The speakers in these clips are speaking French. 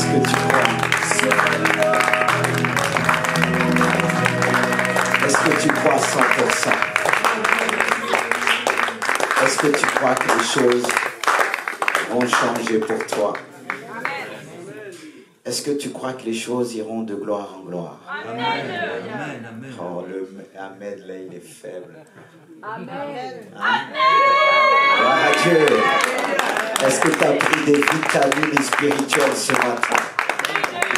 que tu crois? Est-ce que tu crois 100%? Est-ce que tu crois que les choses vont changer pour toi? Est-ce que tu crois que les choses iront de gloire en gloire? Amen. Oh, le Amen, là, il est faible. Amen. Gloire à Dieu. Est-ce que tu as pris des vitamines spirituelles ce matin?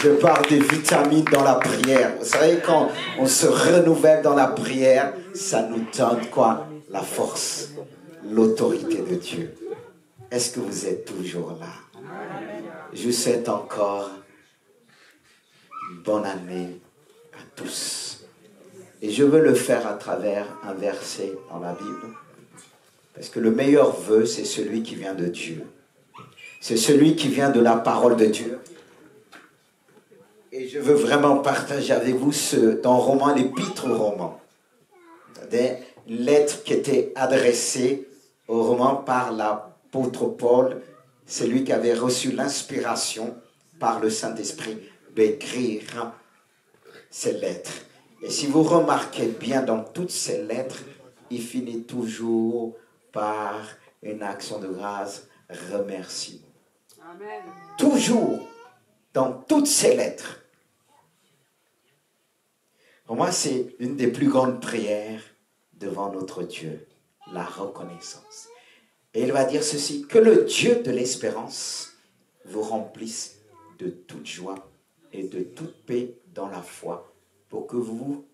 Je parle des vitamines dans la prière. Vous savez, quand on se renouvelle dans la prière, ça nous donne quoi? La force, l'autorité de Dieu. Est-ce que vous êtes toujours là? Je vous souhaite encore une bonne année à tous. Et je veux le faire à travers un verset dans la Bible. Parce que le meilleur vœu, c'est celui qui vient de Dieu. C'est celui qui vient de la parole de Dieu. Et je veux vraiment partager avec vous dans Romains, l'épître aux Romains. Des lettres qui étaient adressées aux Romains par l'apôtre Paul. C'est lui qui avait reçu l'inspiration par le Saint-Esprit d'écrire ces lettres. Et si vous remarquez bien dans toutes ces lettres, il finit toujours par une action de grâce, remerciement. Amen. Toujours dans toutes ces lettres. Pour moi, c'est une des plus grandes prières devant notre Dieu, la reconnaissance. Et il va dire ceci, que le Dieu de l'espérance vous remplisse de toute joie et de toute paix dans la foi, pour que vous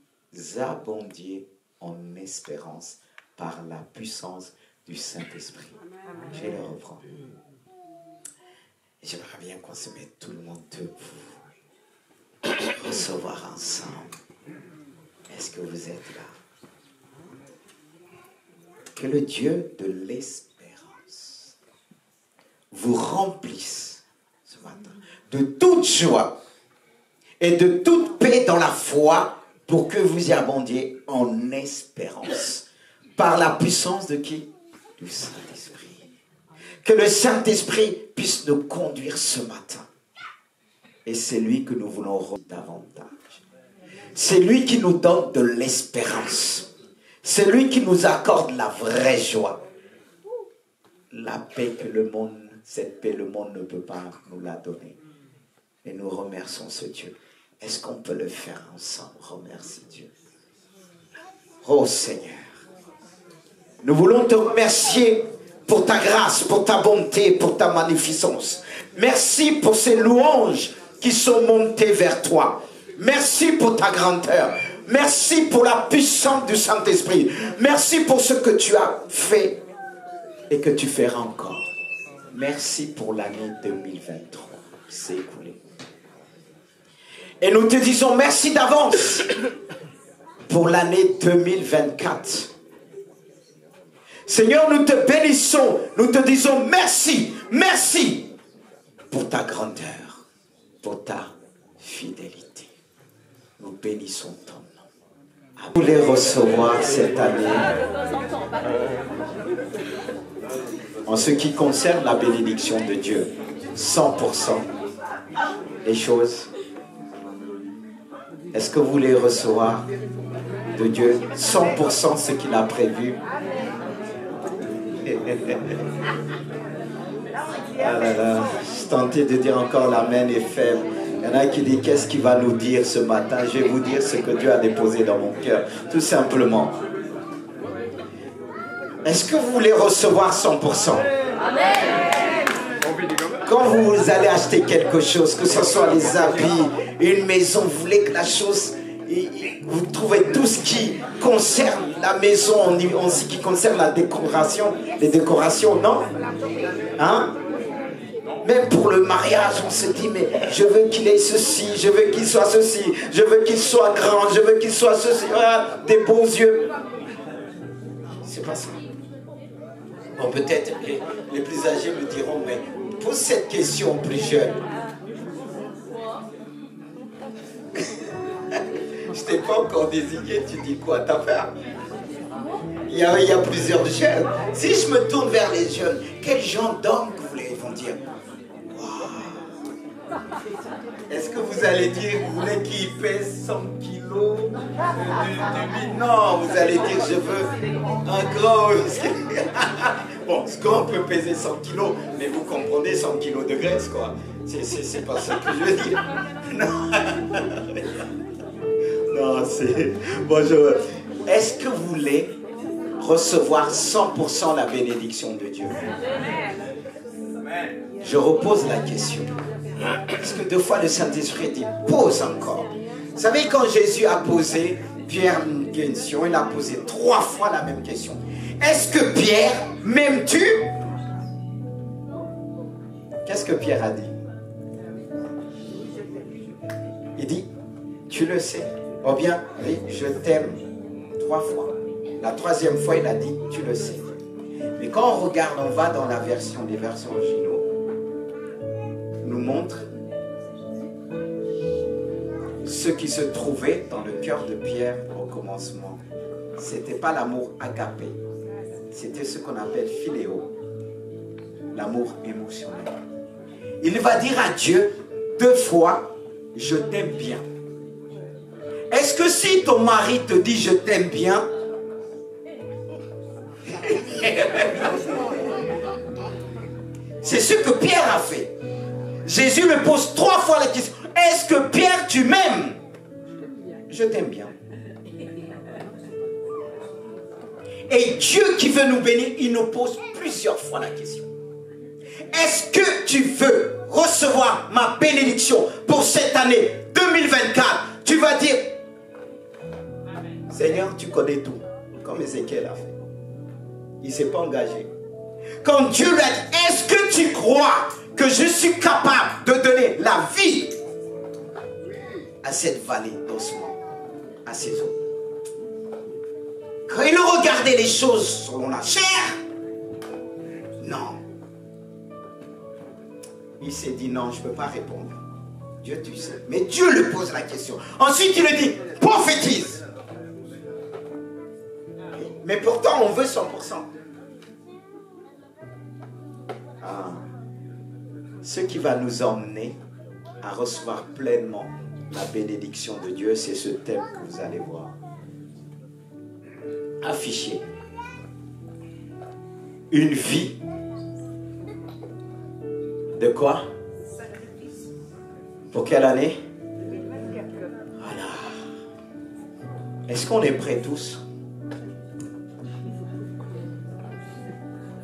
abondiez en espérance par la puissance du Saint-Esprit. Je vais le reprendre. J'aimerais bien qu'on se mette tout le monde debout, recevoir ensemble. Est-ce que vous êtes là? Que le Dieu de l'espérance vous remplisse ce matin de toute joie et de toute paix dans la foi, pour que vous y abondiez en espérance. Par la puissance de qui? Du Saint-Esprit. Que le Saint-Esprit puisse nous conduire ce matin. Et c'est lui que nous voulons revoir davantage. C'est lui qui nous donne de l'espérance. C'est lui qui nous accorde la vraie joie. La paix que le monde, cette paix, le monde ne peut pas nous la donner. Et nous remercions ce Dieu. Est-ce qu'on peut le faire ensemble? Remercie Dieu. Oh Seigneur, nous voulons te remercier pour ta grâce, pour ta bonté, pour ta magnificence. Merci pour ces louanges qui sont montées vers toi. Merci pour ta grandeur. Merci pour la puissance du Saint-Esprit. Merci pour ce que tu as fait et que tu feras encore. Merci pour l'année 2023 qui s'est écoulée. Et nous te disons merci d'avance pour l'année 2024. Seigneur, nous te bénissons, nous te disons merci, merci pour ta grandeur, pour ta fidélité. Nous bénissons ton nom. Vous voulez recevoir cette année en ce qui concerne la bénédiction de Dieu, 100% les choses. Est-ce que vous voulez recevoir de Dieu 100% ce qu'il a prévu? Ah là là, je suis tenté de dire encore l'amen est faible. Il y en a qui disent qu'est-ce qu'il va nous dire ce matin? Je vais vous dire ce que Dieu a déposé dans mon cœur, tout simplement. Est-ce que vous voulez recevoir 100%? Amen. Quand vous allez acheter quelque chose, que ce soit les habits, une maison, vous voulez que la chose, vous trouvez tout ce qui concerne la maison, en ce qui concerne la décoration, les décorations, non? Hein? Même pour le mariage, on se dit, mais je veux qu'il ait ceci, je veux qu'il soit ceci, je veux qu'il soit grand, je veux qu'il soit ceci, ah, des beaux yeux. C'est pas ça. Bon, peut-être les plus âgés me diront, mais pose cette question aux plus jeunes. Je t'ai pas encore désigné, tu dis quoi, ta femme? Il y a plusieurs jeunes. Si je me tourne vers les jeunes, quel genre d'hommes que vous vont dire? Waouh, Est-ce que vous allez dire, vous voulez qu'il pèse 100 kilos Non, vous allez dire, je veux un grand whisky. Bon, ce qu'on peut peser 100 kilos, mais vous comprenez 100 kilos de graisse, quoi. C'est pas ce que je veux dire. Non, non c'est... Bonjour. Est-ce que vous voulez recevoir 100% la bénédiction de Dieu? Je repose la question. Parce que deux fois le Saint-Esprit dit, pose encore. Vous savez, quand Jésus a posé Pierre une question, il a posé 3 fois la même question. Est-ce que Pierre, m'aimes-tu? Qu'est-ce que Pierre a dit? Il dit, tu le sais. Oh bien, oui, je t'aime 3 fois. La 3e fois, il a dit, tu le sais. Mais quand on regarde, on va dans la version, les versions originaux, nous montre ce qui se trouvait dans le cœur de Pierre au commencement. C'était pas l'amour agapé, c'était ce qu'on appelle philéo, l'amour émotionnel. Il va dire à Dieu 2 fois, je t'aime bien. Est-ce que si ton mari te dit je t'aime bien, c'est ce que Pierre a fait. Jésus lui pose 3 fois la question. Est-ce que Pierre, tu m'aimes? Je t'aime bien. Et Dieu qui veut nous bénir, il nous pose plusieurs fois la question. Est-ce que tu veux recevoir ma bénédiction pour cette année 2024? Tu vas dire, Seigneur, tu connais tout. Comme Ézéchiel a fait. Il ne s'est pas engagé. Quand Dieu lui a dit, est-ce que tu crois que je suis capable de donner la vie à cette vallée d'ossements, à ces eaux? Quand il regardait les choses selon la chair, non. Il s'est dit, non, je ne peux pas répondre. Dieu, tu sais. Mais Dieu lui pose la question. Ensuite, il lui dit, prophétise. Mais pourtant, on veut 100%. Ah. Ce qui va nous emmener à recevoir pleinement la bénédiction de Dieu, c'est ce thème que vous allez voir. Affiché. Une vie de quoi? Pour quelle année? Voilà. Est-ce qu'on est prêts tous?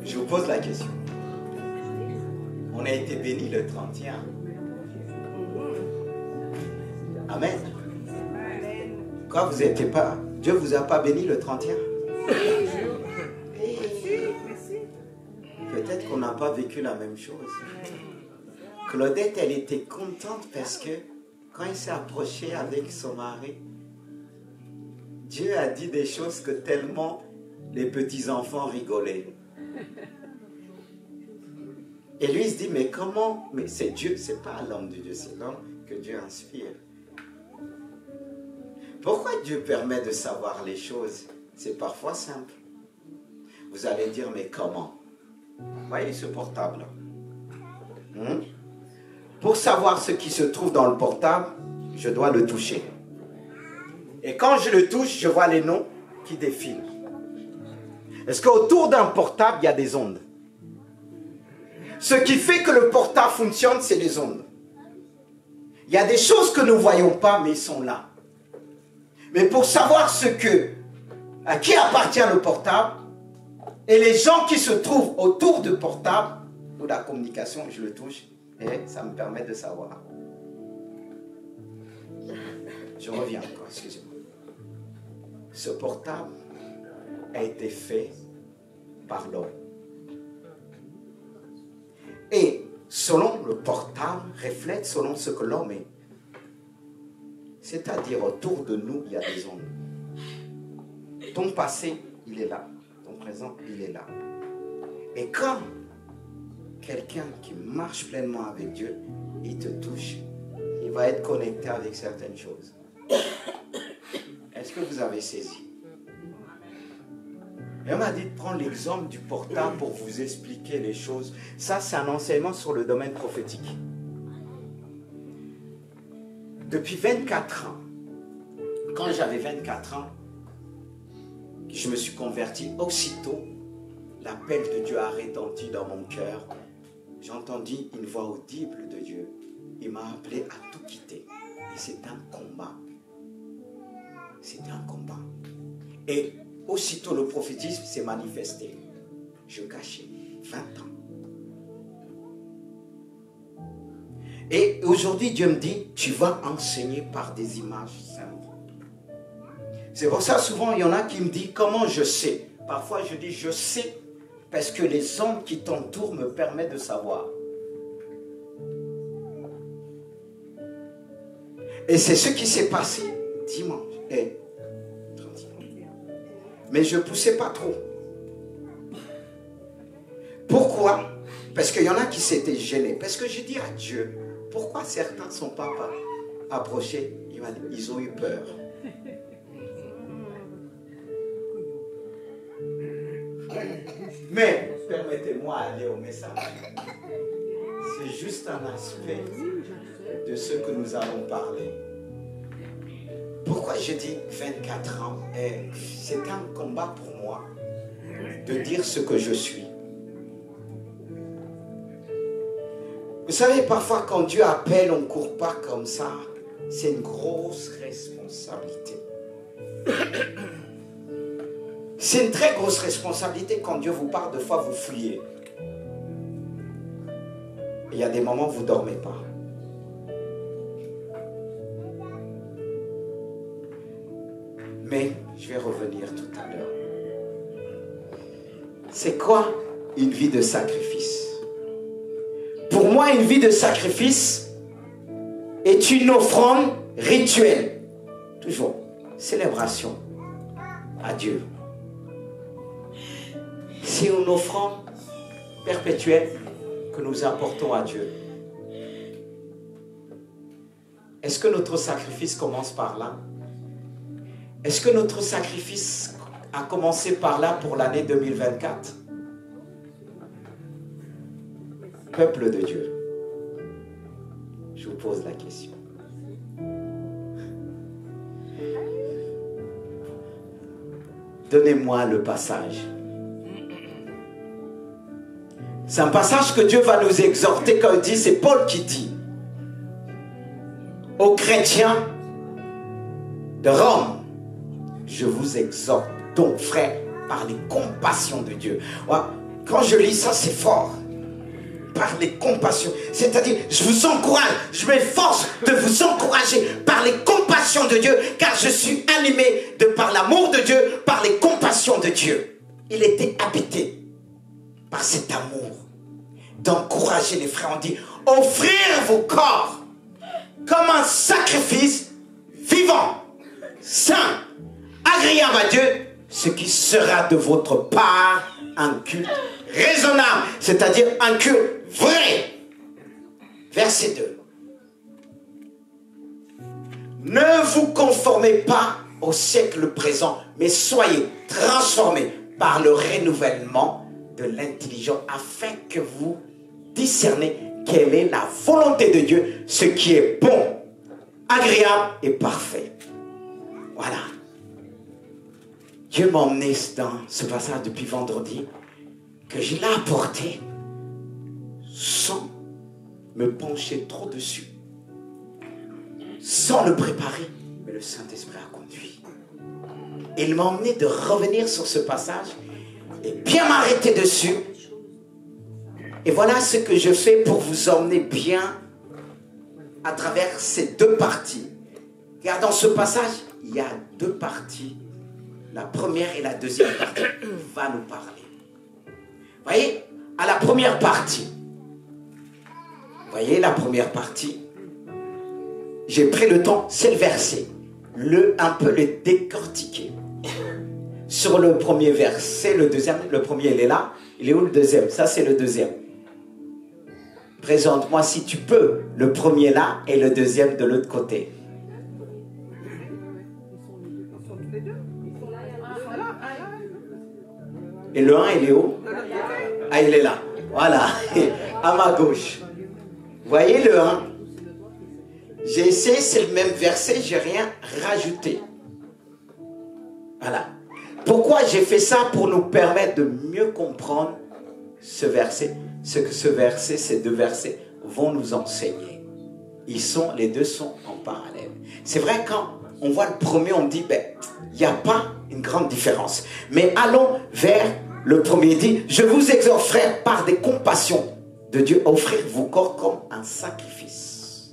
Je vous pose la question. On a été bénis le 31. Amen. Quoi, vous n'étiez pas... Dieu ne vous a pas béni le 31? Peut-être qu'on n'a pas vécu la même chose. Claudette, elle était contente parce que quand elle s'est approchée avec son mari, Dieu a dit des choses que tellement les petits-enfants rigolaient. Et lui, il se dit, mais comment? Mais c'est Dieu, c'est pas l'homme de Dieu, c'est l'homme que Dieu inspire. Pourquoi Dieu permet de savoir les choses? C'est parfois simple. Vous allez dire, mais comment? Voyez ce portable. Pour savoir ce qui se trouve dans le portable, je dois le toucher. Et quand je le touche, je vois les noms qui défilent. Est-ce qu'autour d'un portable, il y a des ondes? Ce qui fait que le portable fonctionne, c'est les ondes. Il y a des choses que nous ne voyons pas, mais ils sont là. Mais pour savoir à qui appartient le portable, et les gens qui se trouvent autour du portable, ou la communication, je le touche, et ça me permet de savoir. Je reviens encore, excusez-moi. Ce portable a été fait par l'homme. Et selon le portable, reflète selon ce que l'homme est. C'est-à-dire autour de nous, il y a des ondes. Ton passé, il est là. Ton présent, il est là. Et quand quelqu'un qui marche pleinement avec Dieu, il te touche, il va être connecté avec certaines choses. Est-ce que vous avez saisi? Et on m'a dit de prendre l'exemple du portable pour vous expliquer les choses. Ça, c'est un enseignement sur le domaine prophétique. depuis 24 ans, quand j'avais 24 ans, je me suis converti aussitôt. L'appel de Dieu a retenti dans mon cœur. J'ai entendu une voix audible de Dieu. Il m'a appelé à tout quitter. Et c'est un combat. C'était un combat. Et aussitôt le prophétisme s'est manifesté. Je cachais 20 ans. Et aujourd'hui, Dieu me dit, tu vas enseigner par des images simples. C'est pour ça, souvent, il y en a qui me disent, comment je sais? Parfois, je dis, je sais, parce que les ondes qui t'entourent me permettent de savoir. Et c'est ce qui s'est passé dimanche. Mais je ne poussais pas trop. Pourquoi? Parce qu'il y en a qui s'étaient gênés. Parce que j'ai dit à Dieu, pourquoi certains ne sont pas approchés? Il m'a dit, ils ont eu peur. Mais, permettez-moi d'aller au message. C'est juste un aspect de ce que nous allons parler. Pourquoi je dis 24 ans? C'est un combat pour moi de dire ce que je suis. Vous savez, parfois quand Dieu appelle, on ne court pas comme ça. C'est une grosse responsabilité. C'est une très grosse responsabilité quand Dieu vous parle. De fois, vous fuyez. Il y a des moments où vous ne dormez pas. Mais je vais revenir tout à l'heure. C'est quoi une vie de sacrifice? Pour moi, une vie de sacrifice est une offrande rituelle. Toujours. Célébration à Dieu. C'est une offrande perpétuelle que nous apportons à Dieu. Est-ce que notre sacrifice commence par là? Est-ce que notre sacrifice a commencé par là pour l'année 2024? Peuple de Dieu, je vous pose la question. Donnez-moi le passage. C'est un passage que Dieu va nous exhorter quand il dit, c'est Paul qui dit aux chrétiens de Rome, je vous exhorte donc frères par les compassions de Dieu. Quand je lis ça, c'est fort. Par les compassions, c'est-à-dire je vous encourage, je m'efforce de vous encourager par les compassions de Dieu, car je suis animé de par l'amour de Dieu, par les compassions de Dieu. Il était habité par cet amour d'encourager les frères. On dit, offrir vos corps comme un sacrifice vivant, saint, agréable à Dieu, ce qui sera de votre part un culte raisonnable, c'est-à-dire un culte vrai. Verset 2. Ne vous conformez pas au siècle présent, mais soyez transformés par le renouvellement de l'intelligence, afin que vous discernez quelle est la volonté de Dieu, ce qui est bon, agréable et parfait. Voilà. Dieu m'a emmené dans ce passage depuis vendredi, que je l'ai apporté sans me pencher trop dessus, sans le préparer, mais le Saint-Esprit a conduit. Il m'a emmené de revenir sur ce passage et bien m'arrêter dessus. Et voilà ce que je fais pour vous emmener bien à travers ces deux parties. Car dans ce passage, il y a deux parties. La première et la deuxième partie va nous parler. Vous voyez, à la première partie, la première partie, j'ai pris le temps, c'est le verset, un peu le décortiquer. Sur le premier verset, le deuxième, le premier il est là, il est où le deuxième? Ça c'est le deuxième. Présente-moi si tu peux, le premier là et le deuxième de l'autre côté. Et le 1, il est où? Ah, il est là. Voilà. À ma gauche. Vous voyez le 1? J'ai essayé, c'est le même verset, j'ai rien rajouté. Voilà. Pourquoi j'ai fait ça? Pour nous permettre de mieux comprendre ce verset. Ce que ce verset, ces deux versets vont nous enseigner. Les deux sont en parallèle. C'est vrai, quand on voit le premier, on dit, il n'y a pas une grande différence. Mais allons vers le premier. Il dit, je vous exhorte, frères, par des compassions de Dieu, à offrir vos corps comme un sacrifice.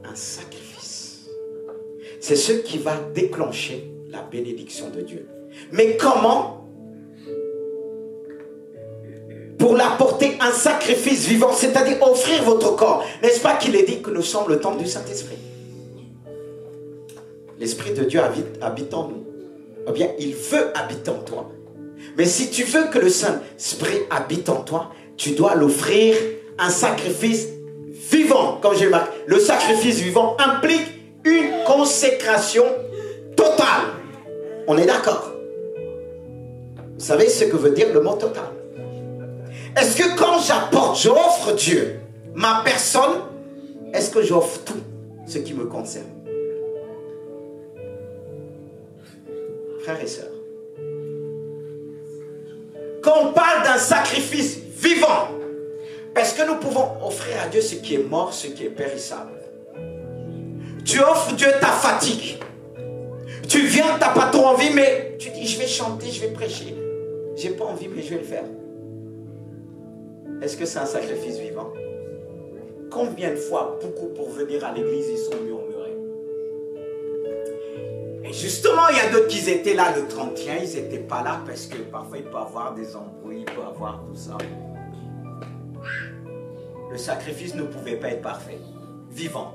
Un sacrifice. C'est ce qui va déclencher la bénédiction de Dieu. Mais comment? Pour l'apporter un sacrifice vivant, c'est-à-dire offrir votre corps. N'est-ce pas qu'il est dit que nous sommes le temple du Saint-Esprit? L'Esprit de Dieu habite en nous. Eh bien, il veut habiter en toi. Mais si tu veux que le Saint-Esprit habite en toi, tu dois l'offrir un sacrifice vivant. Comme j'ai marqué, le sacrifice vivant implique une consécration totale. On est d'accord? Vous savez ce que veut dire le mot total? Est-ce que quand j'offre Dieu, ma personne, est-ce que j'offre tout ce qui me concerne? Frères et sœurs, quand on parle d'un sacrifice vivant, parce que nous pouvons offrir à Dieu ce qui est mort, ce qui est périssable. Tu offres Dieu ta fatigue. Tu viens, tu n'as pas trop envie, mais tu dis, je vais chanter, je vais prêcher. Je n'ai pas envie, mais je vais le faire. Est-ce que c'est un sacrifice vivant? Combien de fois, beaucoup pour venir à l'église, ils sont murmurés? Et justement, il y a d'autres qui étaient là le 31, ils n'étaient pas là parce que parfois il peut y avoir des embrouilles, il peut y avoir tout ça. Le sacrifice ne pouvait pas être parfait, vivant.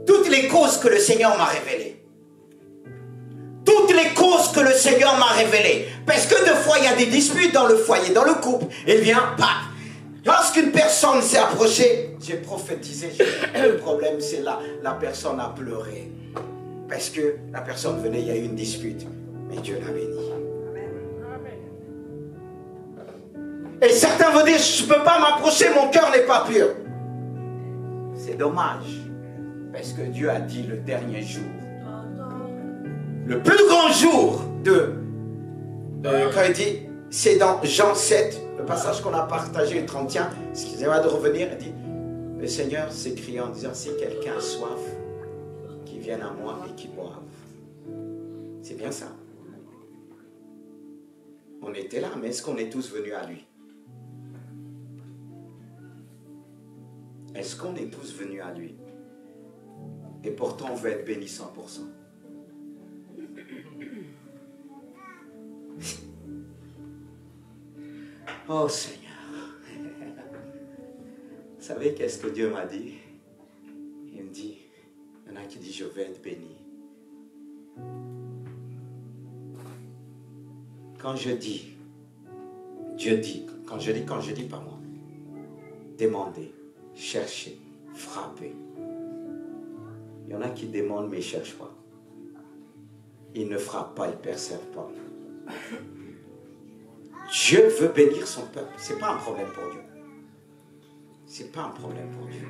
Toutes les causes que le Seigneur m'a révélées. Toutes les causes que le Seigneur m'a révélées. Parce que des fois, il y a des disputes dans le foyer, dans le couple. Et vient, paf. Lorsqu'une personne s'est approchée, j'ai prophétisé, le problème c'est là, la personne a pleuré. Parce que la personne venait, il y a eu une dispute. Mais Dieu l'a béni. Et certains vont dire, je ne peux pas m'approcher, mon cœur n'est pas pur. C'est dommage. Parce que Dieu a dit le dernier jour. Le plus grand jour quand il dit, c'est dans Jean 7, le passage qu'on a partagé, le 31, excusez-moi de revenir, il dit, le Seigneur s'écrie en disant, si quelqu'un a soif, qu'il vienne à moi et qu'il boive. C'est bien ça. On était là, mais est-ce qu'on est tous venus à lui? Est-ce qu'on est tous venus à lui? Et pourtant, on veut être béni 100%. Oh Seigneur. Vous savez qu'est-ce que Dieu m'a dit? Il me dit, il y en a qui disent, je vais être béni. Quand je dis, Dieu dit, quand je dis pas moi, demandez, cherchez, frappez. Il y en a qui demandent mais ils ne cherchent pas. Ils ne frappent pas, ils ne persévèrent pas. Dieu veut bénir son peuple. Ce n'est pas un problème pour Dieu. Ce n'est pas un problème pour Dieu.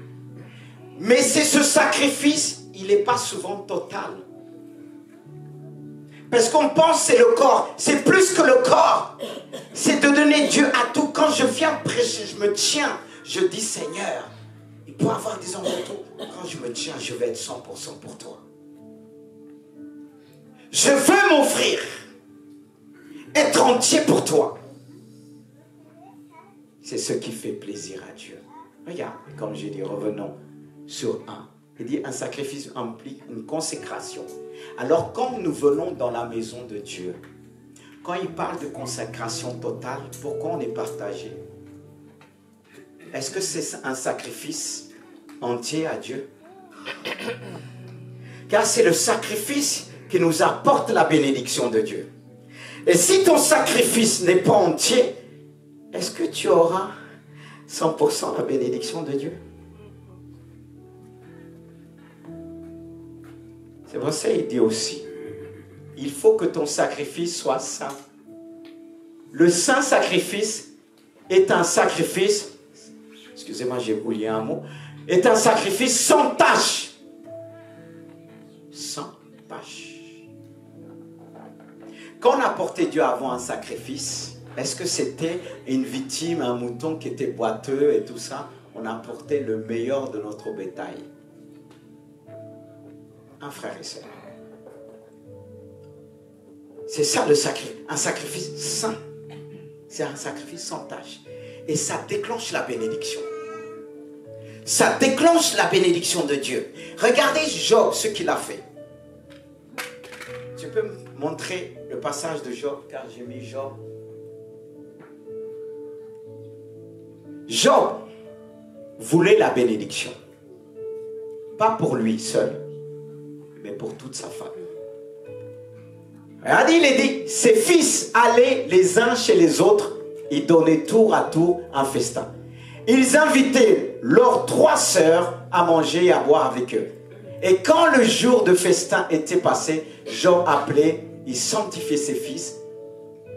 Mais c'est ce sacrifice, il n'est pas souvent total. Parce qu'on pense que c'est le corps. C'est plus que le corps. C'est de donner Dieu à tout. Quand je viens prêcher, je me tiens. Je dis, Seigneur, il peut y avoir des endroits autour. Quand je me tiens, je vais être 100% pour toi. Je veux m'offrir. Être entier pour toi. C'est ce qui fait plaisir à Dieu. Regarde, comme j'ai dit, revenons sur un. Il dit, un sacrifice implique une consécration. Alors, quand nous venons dans la maison de Dieu, quand il parle de consécration totale, pourquoi on est partagé? Est-ce que c'est un sacrifice entier à Dieu? Car c'est le sacrifice qui nous apporte la bénédiction de Dieu. Et si ton sacrifice n'est pas entier, est-ce que tu auras 100% la bénédiction de Dieu? C'est pour ça qu'il dit aussi, il faut que ton sacrifice soit saint. Le saint sacrifice est un sacrifice excusez-moi, j'ai oublié un mot, est un sacrifice sans tache. Sans tache. Quand on apportait Dieu avant un sacrifice, est-ce que c'était une victime, un mouton qui était boiteux et tout ça? On apportait le meilleur de notre bétail. Un frère et sœur. C'est ça le sacrifice. Un sacrifice saint. C'est un sacrifice sans tache. Et ça déclenche la bénédiction. Ça déclenche la bénédiction de Dieu. Regardez Job, ce qu'il a fait. Tu peux me montrer le passage de Job, car j'ai mis Job. Job voulait la bénédiction. Pas pour lui seul, mais pour toute sa famille. Regardez, il est dit, ses fils allaient les uns chez les autres, ils donnaient tour à tour un festin. Ils invitaient leurs 3 sœurs à manger et à boire avec eux. Et quand le jour de festin était passé, Job appelait, il sanctifiait ses fils,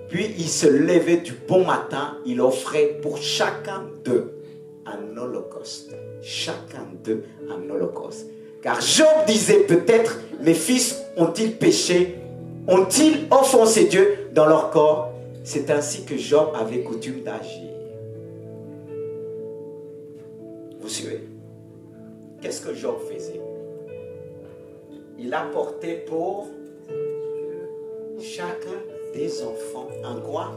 puis il se levait du bon matin, il offrait pour chacun d'eux un holocauste. Chacun d'eux un holocauste. Car Job disait peut-être, mes fils ont-ils péché, ont-ils offensé Dieu dans leur corps? C'est ainsi que Job avait coutume d'agir. Vous suivez? Qu'est-ce que Job faisait? Il apportait pour chacun des enfants un quoi?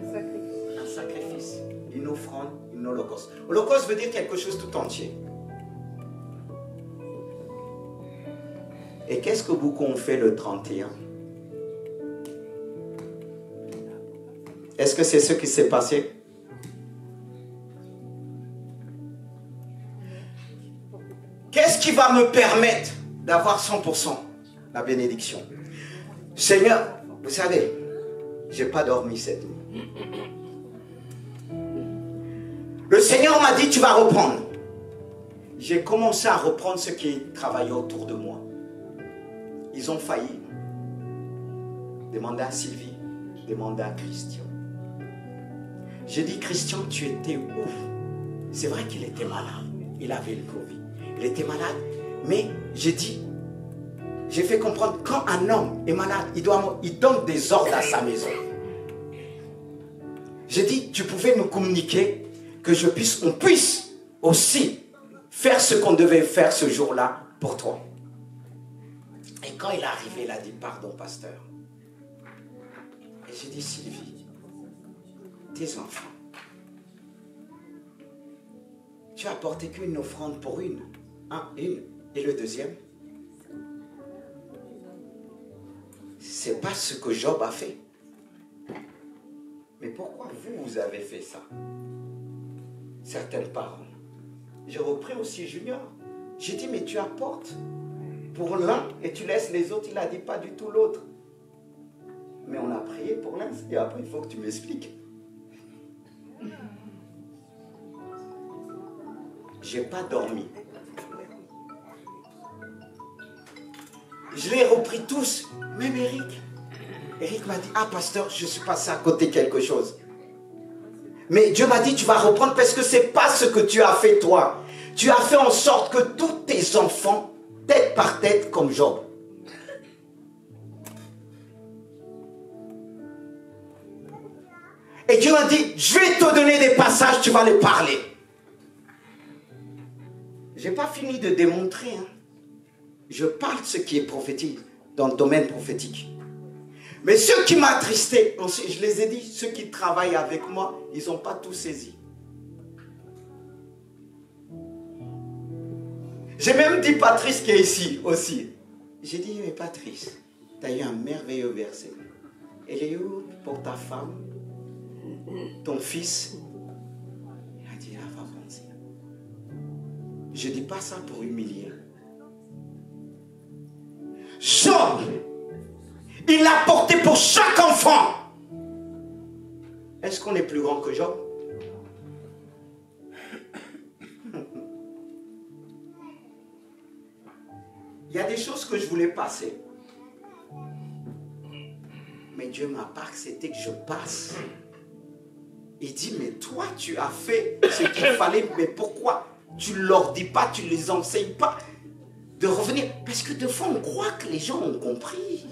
Un sacrifice. Une offrande, une holocauste. Holocauste veut dire quelque chose tout entier. Et qu'est-ce que beaucoup ont fait le 31? Est-ce que c'est ce qui s'est passé? Qu'est-ce qui va me permettre d'avoir 100% la bénédiction? Seigneur, vous savez, je n'ai pas dormi cette nuit. Le Seigneur m'a dit, tu vas reprendre. J'ai commencé à reprendre ceux qui travaillaient autour de moi. Ils ont failli. Demandez à Sylvie, demandez à Christian. J'ai dit, Christian, tu étais où? C'est vrai qu'il était malade. Il avait le Covid. Il était malade. Mais j'ai dit, j'ai fait comprendre, quand un homme est malade, il donne des ordres à sa maison. J'ai dit, tu pouvais nous communiquer que on puisse aussi faire ce qu'on devait faire ce jour-là pour toi. Et quand il est arrivé, il a dit, pardon, pasteur. Et j'ai dit, Sylvie, tes enfants, tu as apporté qu'une offrande pour une. Et le deuxième, c'est pas ce que Job a fait. Mais pourquoi vous avez fait ça? Certaines paroles. J'ai repris aussi Junior. J'ai dit, mais tu apportes pour l'un et tu laisses les autres. Il a dit pas du tout l'autre. Mais on a prié pour l'un et après il faut que tu m'expliques. J'ai pas dormi. Je les ai repris tous, même Eric. Eric m'a dit, ah pasteur, je suis passé à côté quelque chose. Mais Dieu m'a dit, tu vas reprendre parce que c'est pas ce que tu as fait toi. Tu as fait en sorte que tous tes enfants, tête par tête, comme Job. Et Dieu m'a dit, je vais te donner des passages, tu vas les parler. Je n'ai pas fini de démontrer. Je parle de ce qui est prophétique, dans le domaine prophétique. Mais ceux qui m'attristaient, je les ai dit, ceux qui travaillent avec moi, ils n'ont pas tout saisi. J'ai même dit Patrice qui est ici aussi. J'ai dit, mais Patrice, tu as eu un merveilleux verset. Elle est où pour ta femme, ton fils? Il a dit, elle va penser. Je ne dis pas ça pour humilier. Job, il l'a porté pour chaque enfant. Est-ce qu'on est plus grand que Job? Il y a des choses que je voulais passer. Mais Dieu m'a pas accepté que je passe. Il dit, mais toi, tu as fait ce qu'il fallait, mais pourquoi tu ne leur dis pas, tu ne les enseignes pas de revenir? Parce que des fois, on croit que les gens ont compris.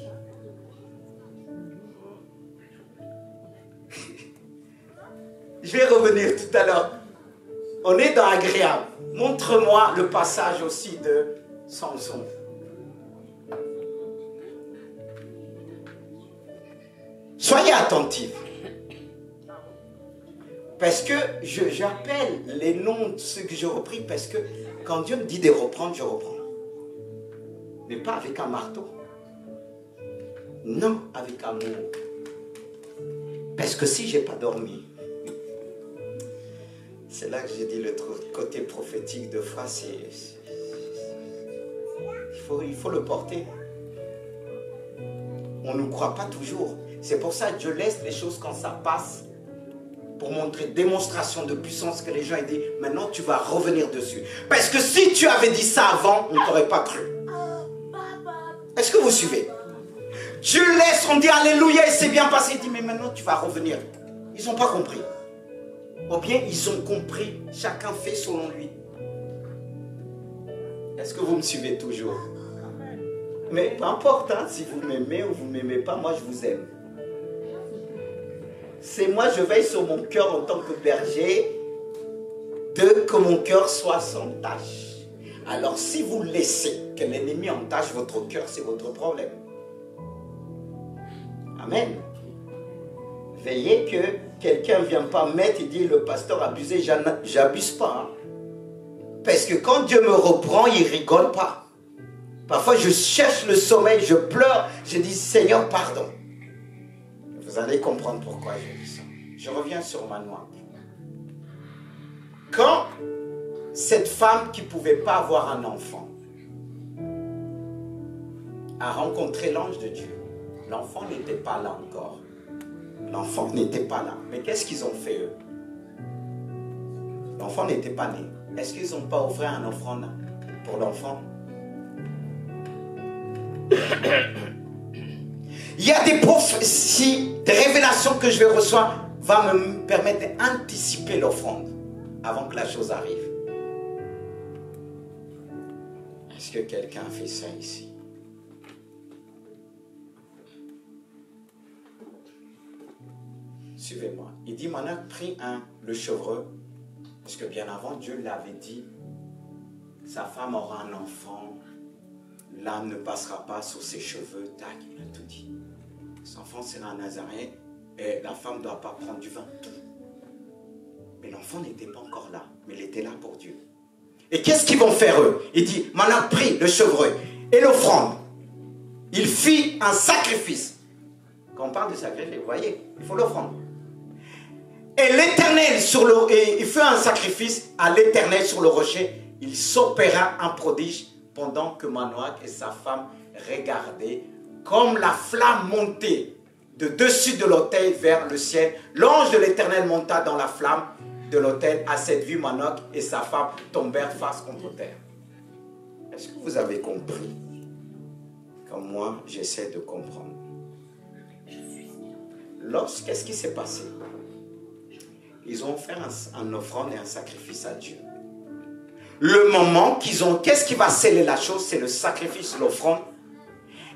Je vais revenir tout à l'heure. On est dans agréable. Montre-moi le passage aussi de Samson. Soyez attentifs. Parce que j'appelle les noms de ceux que j'ai repris, parce que quand Dieu me dit de reprendre, je reprends. Mais pas avec un marteau. Non, avec amour. Parce que si je n'ai pas dormi, c'est là que j'ai dit le côté prophétique de foi, il faut le porter. On ne croit pas toujours. C'est pour ça que je laisse les choses quand ça passe, pour montrer démonstration de puissance que les gens aient dit, maintenant tu vas revenir dessus. Parce que si tu avais dit ça avant, on ne t'aurait pas cru. Est-ce que vous suivez? Dieu laisse, on dit alléluia, et c'est bien passé. Il dit, mais maintenant tu vas revenir. Ils n'ont pas compris. Ou bien ils ont compris, chacun fait selon lui. Est-ce que vous me suivez toujours? Mais peu importe, hein, si vous m'aimez ou vous ne m'aimez pas, moi je vous aime. C'est moi, je veille sur mon cœur en tant que berger, que mon cœur soit sans tache. Alors si vous laissez que l'ennemi entache votre cœur, c'est votre problème. Amen. Veillez que quelqu'un ne vienne pas mettre et dire le pasteur abusé, j'abuse pas. Hein. Parce que quand Dieu me reprend, il ne rigole pas. Parfois je cherche le sommeil, je pleure, je dis Seigneur pardon. Vous allez comprendre pourquoi je dis ça. Je reviens sur Manoach. Quand cette femme qui ne pouvait pas avoir un enfant a rencontré l'ange de Dieu, l'enfant n'était pas là encore. L'enfant n'était pas là. Mais qu'est-ce qu'ils ont fait eux? L'enfant n'était pas né. Est-ce qu'ils n'ont pas offert un offrande pour l'enfant? Il y a des prophéties, des révélations que je vais recevoir, va me permettre d'anticiper l'offrande avant que la chose arrive. Est-ce que quelqu'un a fait ça ici? Suivez-moi. Il dit, Manoach prit le chevreuil, parce que bien avant, Dieu l'avait dit, sa femme aura un enfant, l'âme ne passera pas sur ses cheveux, tac, il a tout dit. Cet enfant sera un Nazaréen, et la femme ne doit pas prendre du vin, tout. Mais l'enfant n'était pas encore là, mais il était là pour Dieu. Et qu'est-ce qu'ils vont faire eux? Il dit, Manoach prit le chevreuil et l'offrande. Il fit un sacrifice. Quand on parle de sacrifice, vous voyez, il faut l'offrande. Et l'Éternel il fait un sacrifice à l'Éternel sur le rocher. Il s'opéra un prodige pendant que Manoach et sa femme regardaient comme la flamme montait de dessus de l'autel vers le ciel. L'ange de l'Éternel monta dans la flamme de l'autel. À cette vue, Manoach et sa femme tombèrent face contre terre. Est-ce que vous avez compris? Comme moi, j'essaie de comprendre. Qu'est-ce qui s'est passé? Ils ont fait un offrande et un sacrifice à Dieu. Le moment qu'est-ce qui va sceller la chose? C'est le sacrifice, l'offrande.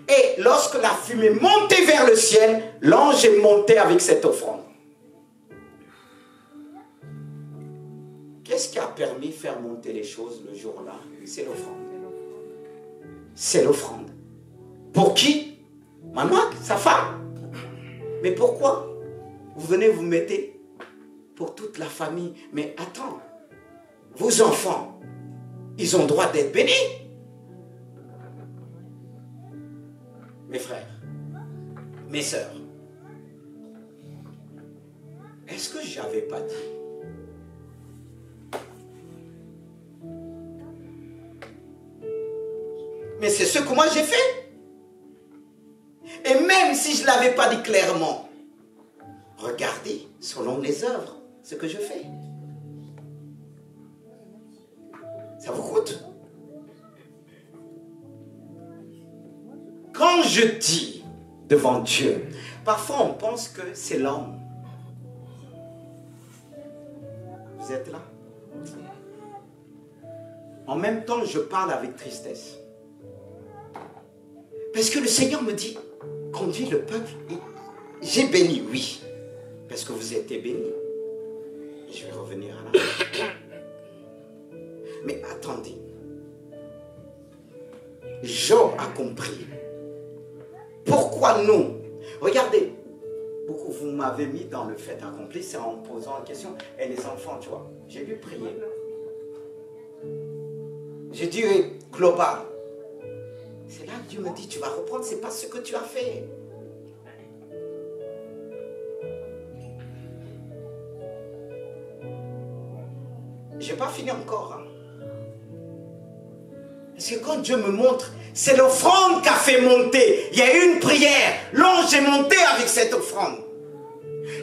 Et lorsque la fumée montait vers le ciel, l'ange est monté avec cette offrande. Qu'est-ce qui a permis de faire monter les choses le jour-là? C'est l'offrande. C'est l'offrande. Pour qui? Manoach, sa femme. Mais pourquoi? Vous venez vous mettez pour toute la famille. Mais attends, vos enfants, ils ont droit d'être bénis. Mes frères, mes sœurs, est-ce que je n'avais pas dit? Mais c'est ce que moi j'ai fait. Et même si je ne l'avais pas dit clairement, regardez, selon les œuvres, ce que je fais. Ça vous coûte? Quand je dis devant Dieu, parfois on pense que c'est l'homme. en même temps, je parle avec tristesse. Parce que le Seigneur me dit, conduis le peuple. J'ai béni, oui. Parce que vous êtes bénis. Je vais revenir à la fin. Mais attendez. Job a compris. Pourquoi nous? Regardez. Beaucoup, vous m'avez mis dans le fait accompli, c'est en posant la question. Et les enfants, tu vois, j'ai dû prier. J'ai dit, global. C'est là que Dieu me dit, tu vas reprendre, c'est pas ce que tu as fait. Je n'ai pas fini encore. Parce que quand Dieu me montre, c'est l'offrande qui a fait monter. Il y a eu une prière. L'ange est monté avec cette offrande.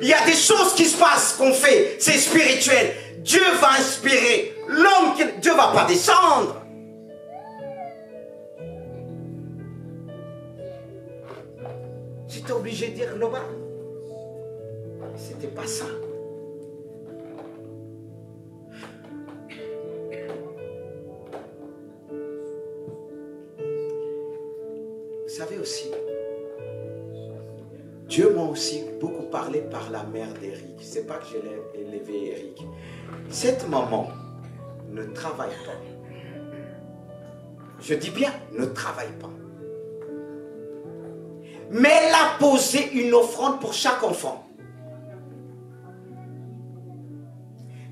Il y a des choses qui se passent, qu'on fait. C'est spirituel. Dieu va inspirer. Dieu ne va pas descendre. J'étais obligé de dire global. C'était pas ça. Vous savez aussi, Dieu m'a aussi beaucoup parlé par la mère d'Éric. C'est pas que j'ai élevé Éric. Cette maman ne travaille pas. Je dis bien, ne travaille pas. Mais elle a posé une offrande pour chaque enfant.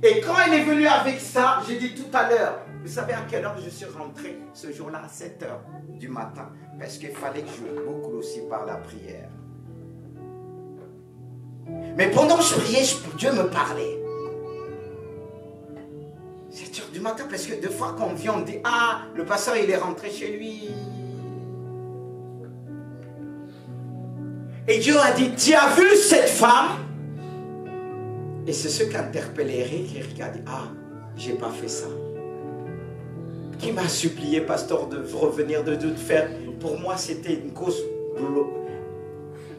Et quand elle est venue avec ça, j'ai dit tout à l'heure, vous savez à quelle heure je suis rentré ce jour-là? À 7 heures du matin. Parce qu'il fallait que je boucle aussi par la prière. Mais pendant que je priais, Dieu me parlait. 7 heures du matin, parce que des fois quand on vient, on dit, ah, le pasteur il est rentré chez lui. Et Dieu a dit, tu as vu cette femme? Et c'est ce qu'a interpellé Eric. Eric a dit, ah, j'ai pas fait ça. Qui m'a supplié, pasteur, de revenir, de faire. Pour moi, c'était une cause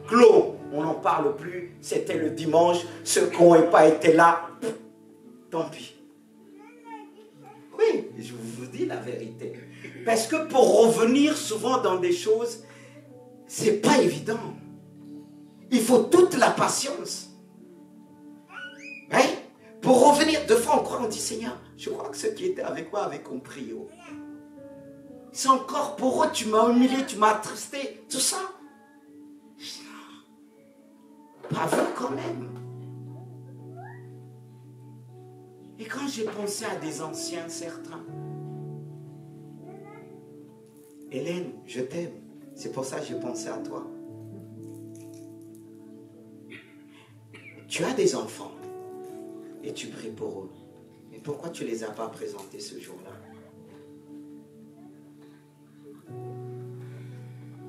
clos. On n'en parle plus. C'était le dimanche. Ceux qui n'ont pas été là, tant pis. Oui, je vous dis la vérité. Parce que pour revenir souvent dans des choses, c'est pas évident. Il faut toute la patience. Hein? Pour revenir, deux fois on croit, on dit Seigneur, je crois que ceux qui étaient avec moi avaient compris. Oh. C'est encore pour eux, tu m'as humilié, tu m'as attristé, tout ça. Bravo quand même. Et quand j'ai pensé à des anciens, certains, Hélène, je t'aime. C'est pour ça que j'ai pensé à toi. Tu as des enfants et tu pries pour eux. Mais pourquoi tu ne les as pas présentés ce jour-là?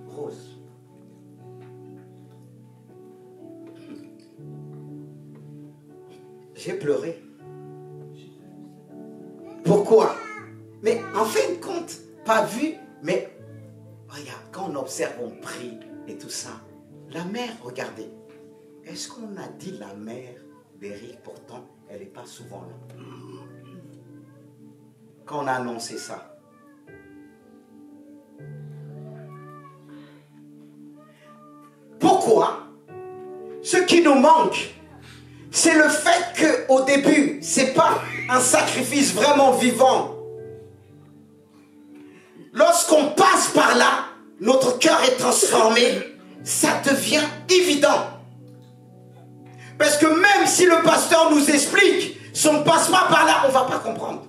Rose. J'ai pleuré. Pourquoi? Mais en fin de compte, pas vu, mais regarde, quand on observe, on prie et tout ça. La mère, regardez. Est-ce qu'on a dit la mère d'Éric? Pourtant, elle n'est pas souvent là. Quand on a annoncé ça. Pourquoi? Ce qui nous manque, c'est le fait qu'au début, ce n'est pas un sacrifice vraiment vivant. Lorsqu'on passe par là, notre cœur est transformé, ça devient évident. Parce que même si le pasteur nous explique, si on ne passe pas par là, on ne va pas comprendre.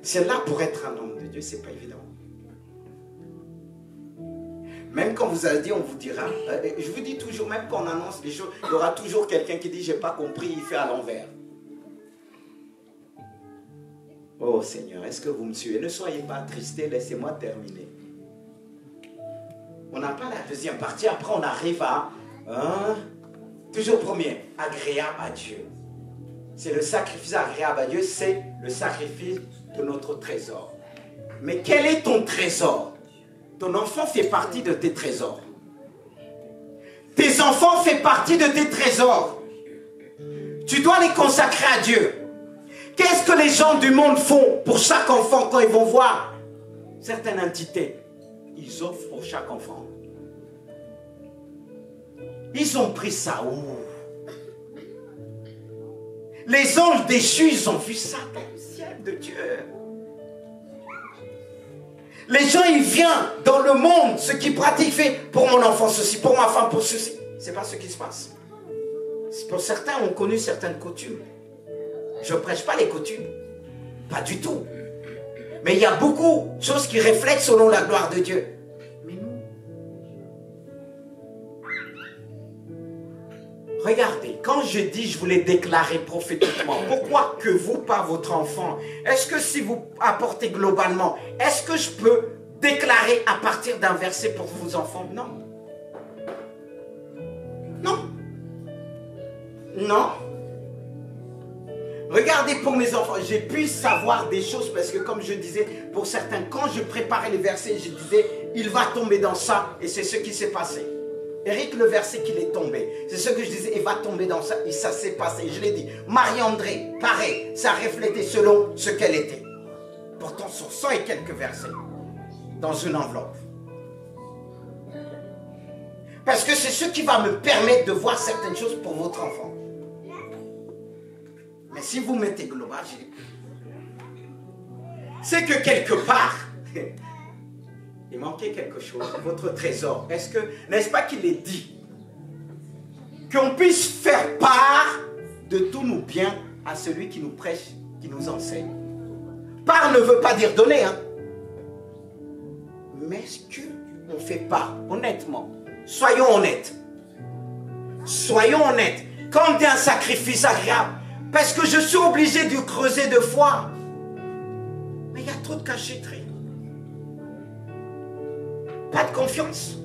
C'est là pour être un homme de Dieu, ce n'est pas évident. Même quand vous allez dire, on vous dira, je vous dis toujours, même quand on annonce les choses, il y aura toujours quelqu'un qui dit, j'ai pas compris, il fait à l'envers. Oh Seigneur, est-ce que vous me suivez? Ne soyez pas attristés, laissez-moi terminer. On n'a pas la deuxième partie, après on arrive à, toujours premier, agréable à Dieu. C'est le sacrifice agréable à Dieu, c'est le sacrifice de notre trésor. Mais quel est ton trésor? Ton enfant fait partie de tes trésors. Tes enfants font partie de tes trésors. Tu dois les consacrer à Dieu. Qu'est-ce que les gens du monde font pour chaque enfant quand ils vont voir certaines entités? Ils offrent pour chaque enfant. Ils ont pris ça où? Les anges déchus, ils ont vu ça dans le ciel de Dieu. Les gens, ils viennent dans le monde, ceux qui pratiquent, fait pour mon enfant ceci, pour ma femme pour ceci. C'est pas ce qui se passe. Pour certains, ont connu certaines coutumes. Je ne prêche pas les coutumes. Pas du tout. Mais il y a beaucoup de choses qui reflètent selon la gloire de Dieu. Mais nous, regardez, quand je dis je voulais déclarer prophétiquement, pourquoi que vous, pas votre enfant? Est-ce que si vous apportez globalement, est-ce que je peux déclarer à partir d'un verset pour vos enfants? Non. Non. Non. Regardez pour mes enfants, j'ai pu savoir des choses parce que comme je disais, pour certains, quand je préparais les versets, je disais, il va tomber dans ça et c'est ce qui s'est passé. Eric, le verset qu'il est tombé, c'est ce que je disais, il va tomber dans ça et ça s'est passé. Je l'ai dit, Marie-André, pareil, ça reflétait selon ce qu'elle était. Pourtant, sur 100 et quelques versets, dans une enveloppe. Parce que c'est ce qui va me permettre de voir certaines choses pour votre enfant. Mais si vous mettez global, c'est que quelque part, il manquait quelque chose, votre trésor. N'est-ce pas qu'il est dit qu'on puisse faire part de tous nos biens à celui qui nous prêche, qui nous enseigne. Part ne veut pas dire donner, hein. Mais est-ce qu'on fait part, honnêtement? Soyons honnêtes. Soyons honnêtes. Comme d'un sacrifice agréable. Parce que je suis obligé de creuser de foi. Mais il y a trop de cachotterie. Pas de confiance.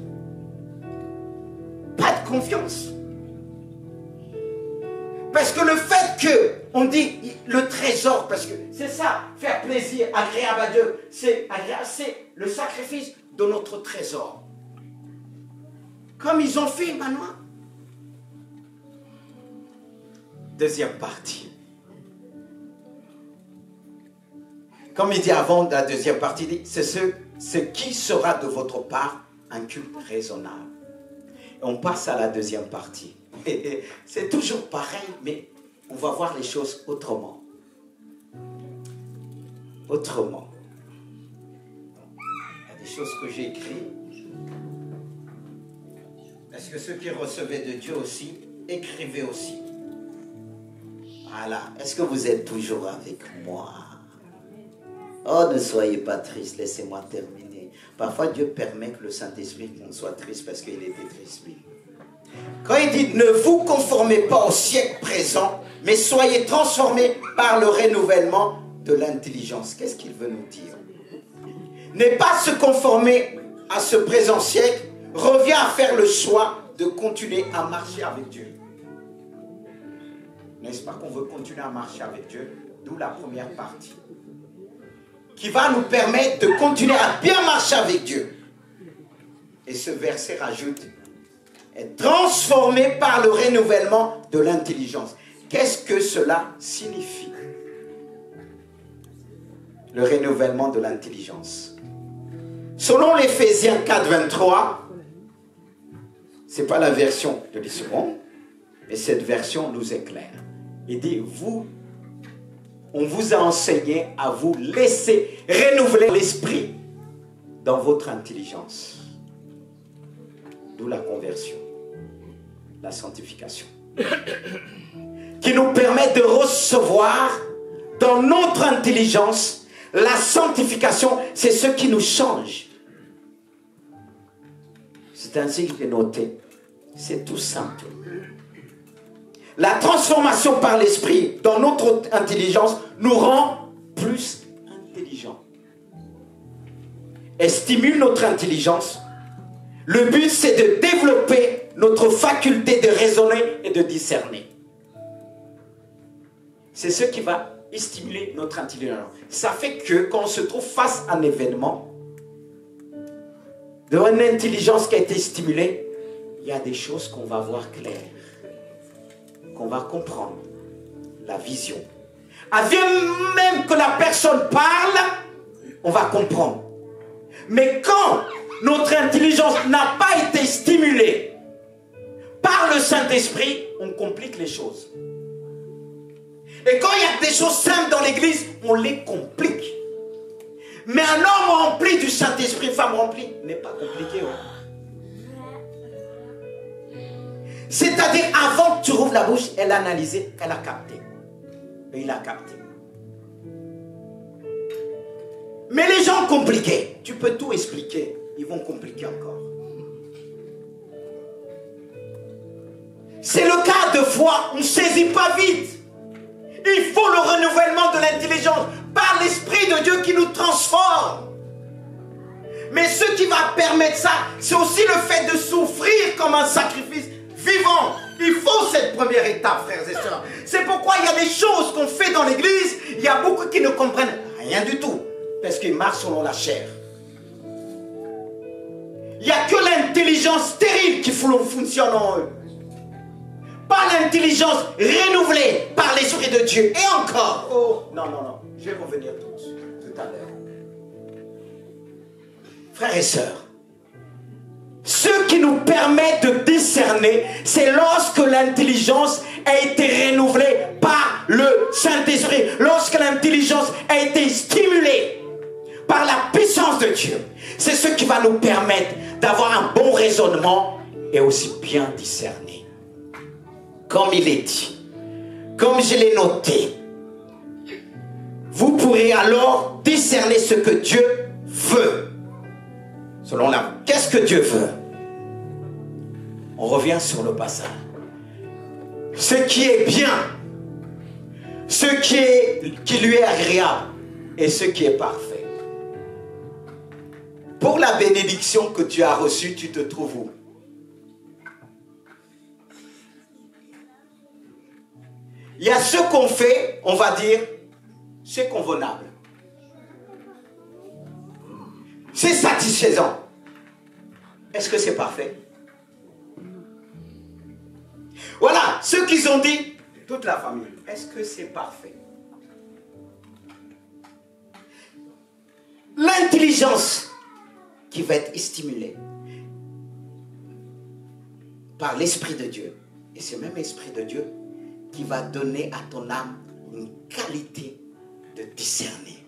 Pas de confiance. Parce que le fait qu'on dit le trésor, parce que c'est ça, faire plaisir, agréable à Dieu, c'est le sacrifice de notre trésor. Comme ils ont fait maintenant. Deuxième partie. Comme il dit avant la deuxième partie, c'est ce qui sera de votre part un culte raisonnable. Et on passe à la deuxième partie. C'est toujours pareil, mais on va voir les choses autrement. Autrement. Il y a des choses que j'ai écrites. Est-ce que ceux qui recevaient de Dieu aussi, écrivaient aussi? Voilà. Est-ce que vous êtes toujours avec moi? Oh, ne soyez pas triste, laissez-moi terminer. Parfois, Dieu permet que le Saint-Esprit soit triste parce qu'il était triste. Quand il dit, ne vous conformez pas au siècle présent, mais soyez transformés par le renouvellement de l'intelligence. Qu'est-ce qu'il veut nous dire? Ne pas se conformer à ce présent siècle revient à faire le choix de continuer à marcher avec Dieu. N'est-ce pas qu'on veut continuer à marcher avec Dieu? D'où la première partie. Qui va nous permettre de continuer à bien marcher avec Dieu. Et ce verset rajoute, être transformé par le renouvellement de l'intelligence. Qu'est-ce que cela signifie? Le renouvellement de l'intelligence. Selon l'Éphésiens 4, 23, ce n'est pas la version de l'Isson, mais cette version nous éclaire. Il dit, on vous a enseigné à vous laisser renouveler l'esprit dans votre intelligence. D'où la conversion, la sanctification. Qui nous permet de recevoir dans notre intelligence la sanctification, c'est ce qui nous change. C'est ainsi que j'ai noté. C'est tout simple. La transformation par l'esprit dans notre intelligence nous rend plus intelligents. Elle stimule notre intelligence. Le but, c'est de développer notre faculté de raisonner et de discerner. C'est ce qui va stimuler notre intelligence. Ça fait que quand on se trouve face à un événement, de une intelligence qui a été stimulée, il y a des choses qu'on va voir claires, qu'on va comprendre, la vision. Avant même que la personne parle, on va comprendre. Mais quand notre intelligence n'a pas été stimulée par le Saint-Esprit, on complique les choses. Et quand il y a des choses simples dans l'église, on les complique. Mais un homme rempli du Saint-Esprit, une femme remplie, n'est pas compliqué. C'est-à-dire, avant que tu rouvres la bouche, elle a analysé, elle a capté. Et il a capté. Mais les gens compliqués, tu peux tout expliquer, ils vont compliquer encore. C'est le cas de foi, on ne saisit pas vite. Il faut le renouvellement de l'intelligence par l'Esprit de Dieu qui nous transforme. Mais ce qui va permettre ça, c'est aussi le fait de souffrir comme un sacrifice vivant. Il faut cette première étape, frères et sœurs. C'est pourquoi il y a des choses qu'on fait dans l'église, il y a beaucoup qui ne comprennent rien du tout, parce qu'ils marchent selon la chair. Il n'y a que l'intelligence stérile qui fonctionne en eux. Pas l'intelligence renouvelée par l'Esprit de Dieu. Et encore. Oh, non, je vais revenir tout à l'heure. Frères et sœurs, ce qui nous permet de discerner, c'est lorsque l'intelligence a été renouvelée par le Saint-Esprit, lorsque l'intelligence a été stimulée par la puissance de Dieu. C'est ce qui va nous permettre d'avoir un bon raisonnement et aussi bien discerner. Comme il est dit, comme je l'ai noté, vous pourrez alors discerner ce que Dieu veut. Selon la... Qu'est-ce que Dieu veut? On revient sur le passage. Ce qui est bien, ce qui lui est agréable et ce qui est parfait. Pour la bénédiction que tu as reçue, tu te trouves où? Il y a ce qu'on fait, on va dire, c'est convenable. C'est satisfaisant. Est-ce que c'est parfait? Voilà, ceux qui ont dit, toute la famille, est-ce que c'est parfait? L'intelligence qui va être stimulée par l'Esprit de Dieu, et ce même Esprit de Dieu qui va donner à ton âme une qualité de discerner.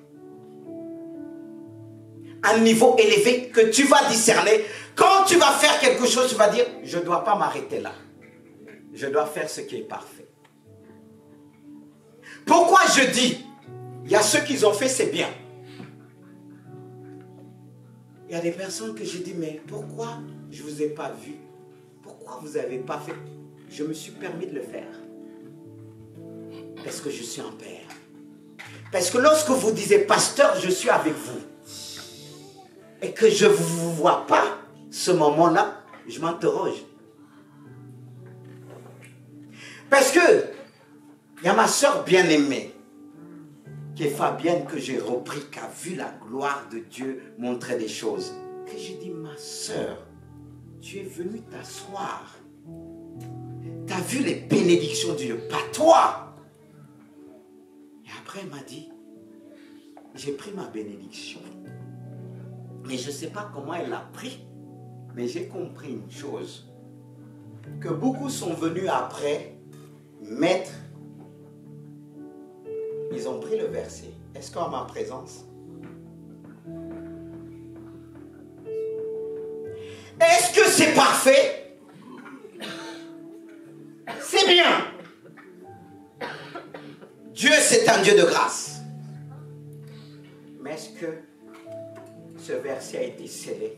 Un niveau élevé que tu vas discerner. Quand tu vas faire quelque chose, tu vas dire, je ne dois pas m'arrêter là. Je dois faire ce qui est parfait. Pourquoi je dis, il y a ceux qui ont fait, c'est bien. Il y a des personnes que je dis, mais pourquoi je ne vous ai pas vu? Pourquoi vous n'avez pas fait? Je me suis permis de le faire. Parce que je suis un père. Parce que lorsque vous disiez, pasteur, je suis avec vous, et que je ne vous vois pas, ce moment-là, je m'interroge. Parce que, il y a ma soeur bien-aimée, qui est Fabienne, que j'ai repris, qui a vu la gloire de Dieu montrer des choses. Que j'ai dit, ma soeur, tu es venue t'asseoir. Tu as vu les bénédictions de Dieu, pas toi. Et après, elle m'a dit, j'ai pris ma bénédiction. Mais je ne sais pas comment elle l'a pris. Mais j'ai compris une chose. Que beaucoup sont venus après mettre. Ils ont pris le verset. Est-ce qu'en ma présence? Est-ce que c'est parfait? C'est bien. Dieu, c'est un Dieu de grâce. Mais est-ce que ce verset a été scellé?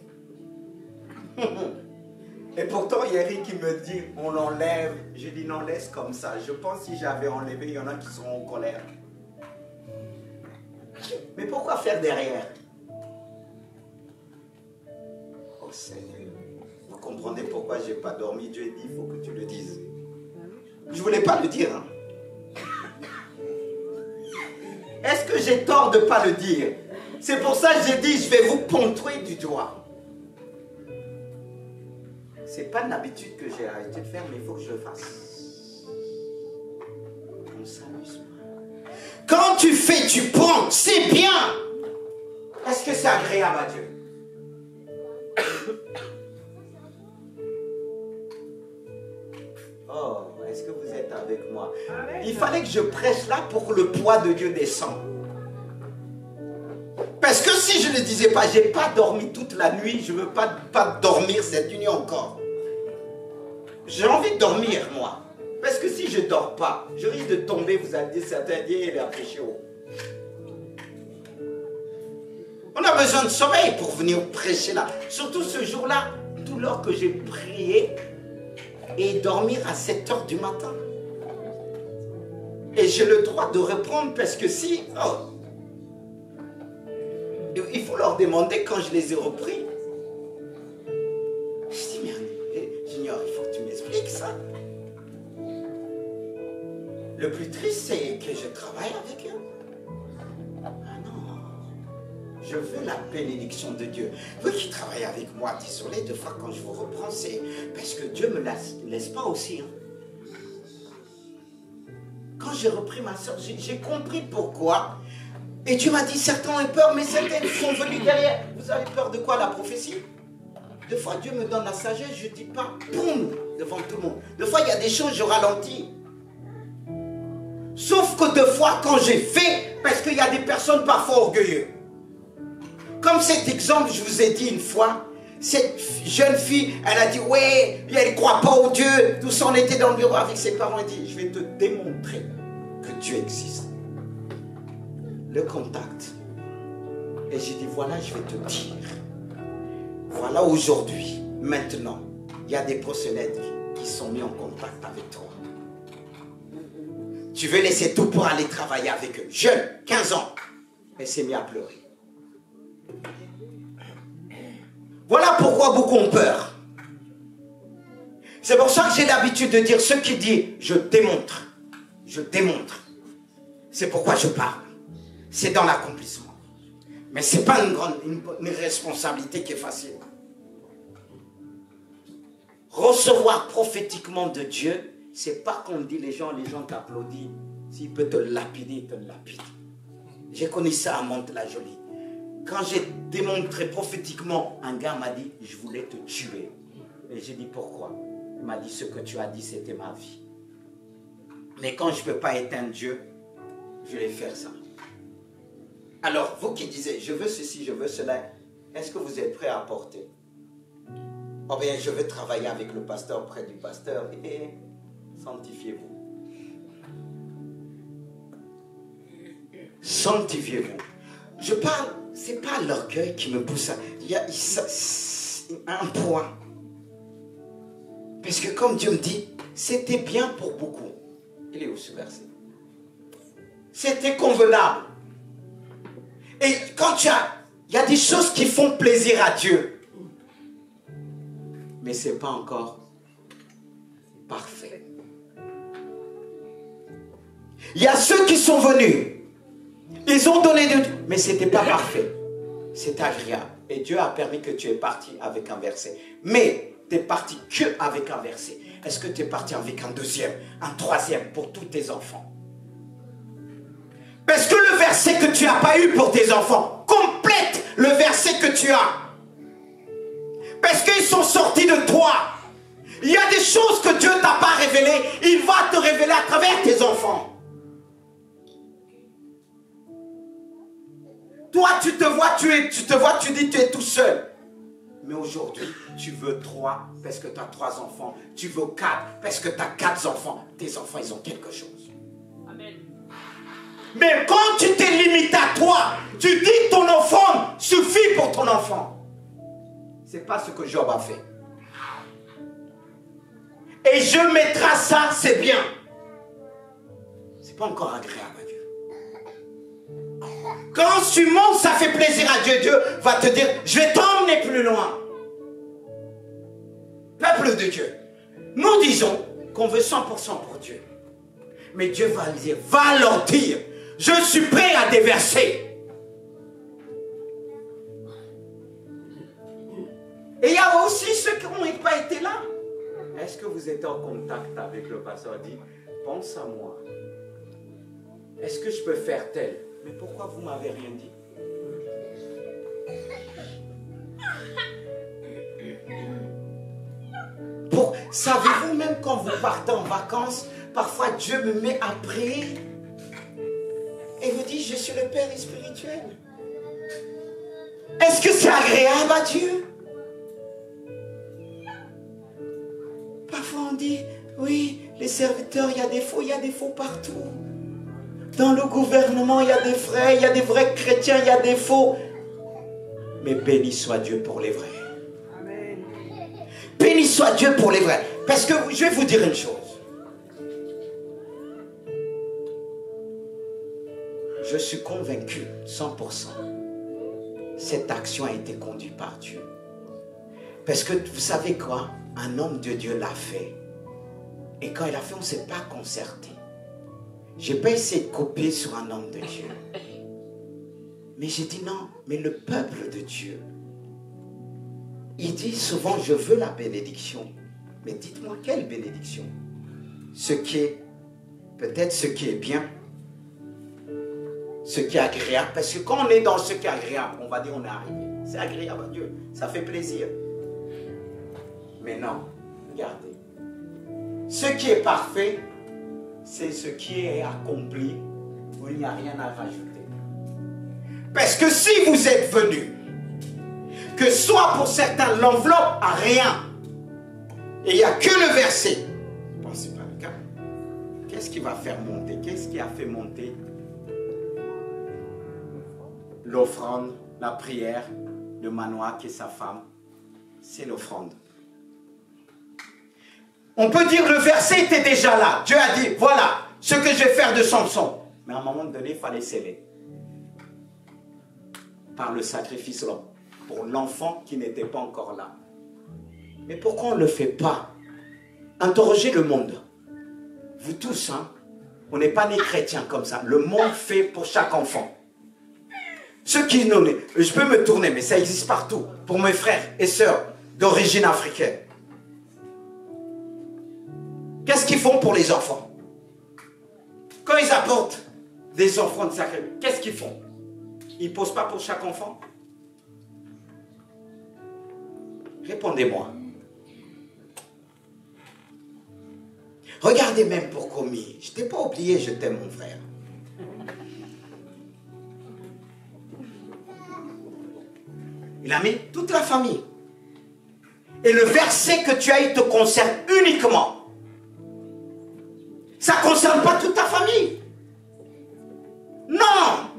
Et pourtant, il y a Eric qui me dit, on l'enlève. Je dis, non, laisse comme ça. Je pense que si j'avais enlevé, il y en a qui seront en colère. Mais pourquoi faire derrière? Oh Seigneur, vous comprenez pourquoi je n'ai pas dormi? Dieu dit, il faut que tu le dises. Je ne voulais pas le dire. Hein. Est-ce que j'ai tort de ne pas le dire? C'est pour ça que j'ai dit, je vais vous pointer du doigt. Ce n'est pas une habitude que j'ai arrêté de faire, mais il faut que je le fasse. On ne s'amuse pas. Quand tu fais, tu prends, c'est bien. Est-ce que c'est agréable à Dieu? Oh, est-ce que vous êtes avec moi? Il fallait que je prêche là pour que le poids de Dieu descende. Parce que si je ne le disais pas, je n'ai pas dormi toute la nuit, je ne veux pas dormir cette nuit encore. J'ai envie de dormir, moi. Parce que si je ne dors pas, je risque de tomber, vous allez dire, certains disent, il a prêché haut. On a besoin de sommeil pour venir prêcher là. Surtout ce jour-là, tout l'heure que j'ai prié et dormir à 7 h du matin. Et j'ai le droit de reprendre parce que si... Oh, il faut leur demander quand je les ai repris. Je dis, mais Junior, il faut que tu m'expliques ça. Le plus triste, c'est que je travaille avec eux. Ah non. Je veux la bénédiction de Dieu. Vous qui travaillez avec moi, désolé, des fois quand je vous reprends, c'est parce que Dieu ne me laisse pas aussi. Hein. Quand j'ai repris ma soeur, j'ai compris pourquoi. Et Dieu m'a dit, certains ont peur, mais certains sont venus derrière. Vous avez peur de quoi? La prophétie? Des fois, Dieu me donne la sagesse, je ne dis pas, boum, devant tout le monde. Des fois, il y a des choses, je ralentis. Sauf que des fois, quand j'ai fait, parce qu'il y a des personnes parfois orgueilleuses. Comme cet exemple, je vous ai dit une fois, cette jeune fille, elle a dit, ouais, elle ne croit pas au Dieu. Tout ça, on était dans le bureau avec ses parents, elle dit, je vais te démontrer que Dieu existe. Le contact. Et j'ai dit, voilà, je vais te dire. Voilà aujourd'hui, maintenant, il y a des prosélytes qui sont mis en contact avec toi. Tu veux laisser tout pour aller travailler avec eux. Jeune, 15 ans. Elle s'est mise à pleurer. Voilà pourquoi beaucoup ont peur. C'est pour ça que j'ai l'habitude de dire, ceux qui disent, je démontre. Je démontre. C'est pourquoi je parle. C'est dans l'accomplissement. Mais ce n'est pas une responsabilité qui est facile. Recevoir prophétiquement de Dieu, c'est pas qu'on dit les gens t'applaudissent. S'il peut te lapider, il te lapide. J'ai connu ça à Mantes-la-Jolie. Quand j'ai démontré prophétiquement, un gars m'a dit, je voulais te tuer. Et j'ai dit, pourquoi? Il m'a dit, ce que tu as dit, c'était ma vie. Mais quand je ne peux pas éteindre Dieu, je vais faire ça. Alors, vous qui disiez, je veux ceci, je veux cela, est-ce que vous êtes prêts à apporter? Oh bien, je veux travailler avec le pasteur, près du pasteur, et sanctifiez-vous. Sanctifiez-vous. Je parle, ce n'est pas l'orgueil qui me pousse à... Il y a un point. Parce que comme Dieu me dit, c'était bien pour beaucoup. Il est où ce verset? C'était convenable. Et quand il y a des choses qui font plaisir à Dieu. Mais ce n'est pas encore parfait. Il y a ceux qui sont venus. Ils ont donné de Dieu. Mais ce n'était pas parfait. C'était agréable. Et Dieu a permis que tu es parti avec un verset. Mais tu n'es parti que avec un verset. Est-ce que tu es parti avec un deuxième, un troisième pour tous tes enfants? Parce que le verset que tu n'as pas eu pour tes enfants complète le verset que tu as. Parce qu'ils sont sortis de toi. Il y a des choses que Dieu ne t'a pas révélées. Il va te révéler à travers tes enfants. Toi, tu te vois, tu dis tu es tout seul. Mais aujourd'hui, tu veux 3 parce que tu as 3 enfants. Tu veux 4 parce que tu as 4 enfants. Tes enfants, ils ont quelque chose. Amen. Mais quand tu t'es limité à toi, tu dis que ton enfant suffit pour ton enfant. Ce n'est pas ce que Job a fait. Et je mettrai ça, c'est bien. Ce n'est pas encore agréable à Dieu. Quand tu montes, ça fait plaisir à Dieu. Dieu va te dire, je vais t'emmener plus loin. Peuple de Dieu, nous disons qu'on veut 100% pour Dieu. Mais Dieu va dire, va leur dire, je suis prêt à déverser. Et il y a aussi ceux qui n'ont pas été là. Est-ce que vous êtes en contact avec le pasteur? Dit, pense à moi. Est-ce que je peux faire tel? Mais pourquoi vous m'avez rien dit? Savez-vous, même quand vous partez en vacances, parfois Dieu me met à prier et me dit, je suis le Père spirituel. Est-ce que c'est agréable à Dieu? Parfois on dit, oui, les serviteurs, il y a des faux partout. Dans le gouvernement, il y a des vrais, il y a des vrais chrétiens, il y a des faux. Mais béni soit Dieu pour les vrais. Amen. Béni soit Dieu pour les vrais. Parce que je vais vous dire une chose. Je suis convaincu, 100%, cette action a été conduite par Dieu. Parce que vous savez quoi? Un homme de Dieu l'a fait. Et quand il a fait, on ne s'est pas concerté. Je n'ai pas essayé de copier sur un homme de Dieu. Mais j'ai dit non, mais le peuple de Dieu, il dit souvent, je veux la bénédiction. Mais dites-moi, quelle bénédiction? Ce qui est, peut-être ce qui est bien, ce qui est agréable. Parce que quand on est dans ce qui est agréable, on va dire on est arrivé. C'est agréable à Dieu, ça fait plaisir. Mais non, regardez. Ce qui est parfait, c'est ce qui est accompli, où il n'y a rien à rajouter. Parce que si vous êtes venu, que soit pour certains l'enveloppe a rien, et il n'y a que le verset, pensez pas le cas. Qu'est-ce qui va faire monter? Qu'est-ce qui a fait monter l'offrande, la prière de Manoach et sa femme? C'est l'offrande. On peut dire que le verset était déjà là. Dieu a dit, voilà ce que je vais faire de Samson. Mais à un moment donné, il fallait sceller. Par le sacrifice pour l'enfant qui n'était pas encore là. Mais pourquoi on ne le fait pas? Interrogez le monde. Vous tous, hein, on n'est pas nés chrétiens comme ça. Le monde fait pour chaque enfant. Ceux qui n'ont, je peux me tourner, mais ça existe partout. Pour mes frères et sœurs d'origine africaine. Qu'est-ce qu'ils font pour les enfants? Quand ils apportent des offrandes sacrées, qu'est-ce qu'ils font? Ils ne posent pas pour chaque enfant? Répondez-moi. Regardez même pour Komi. Je ne t'ai pas oublié, je t'aime mon frère. Il a mis toute la famille. Et le verset que tu as, il te concerne uniquement. Ça ne concerne pas toute ta famille. Non!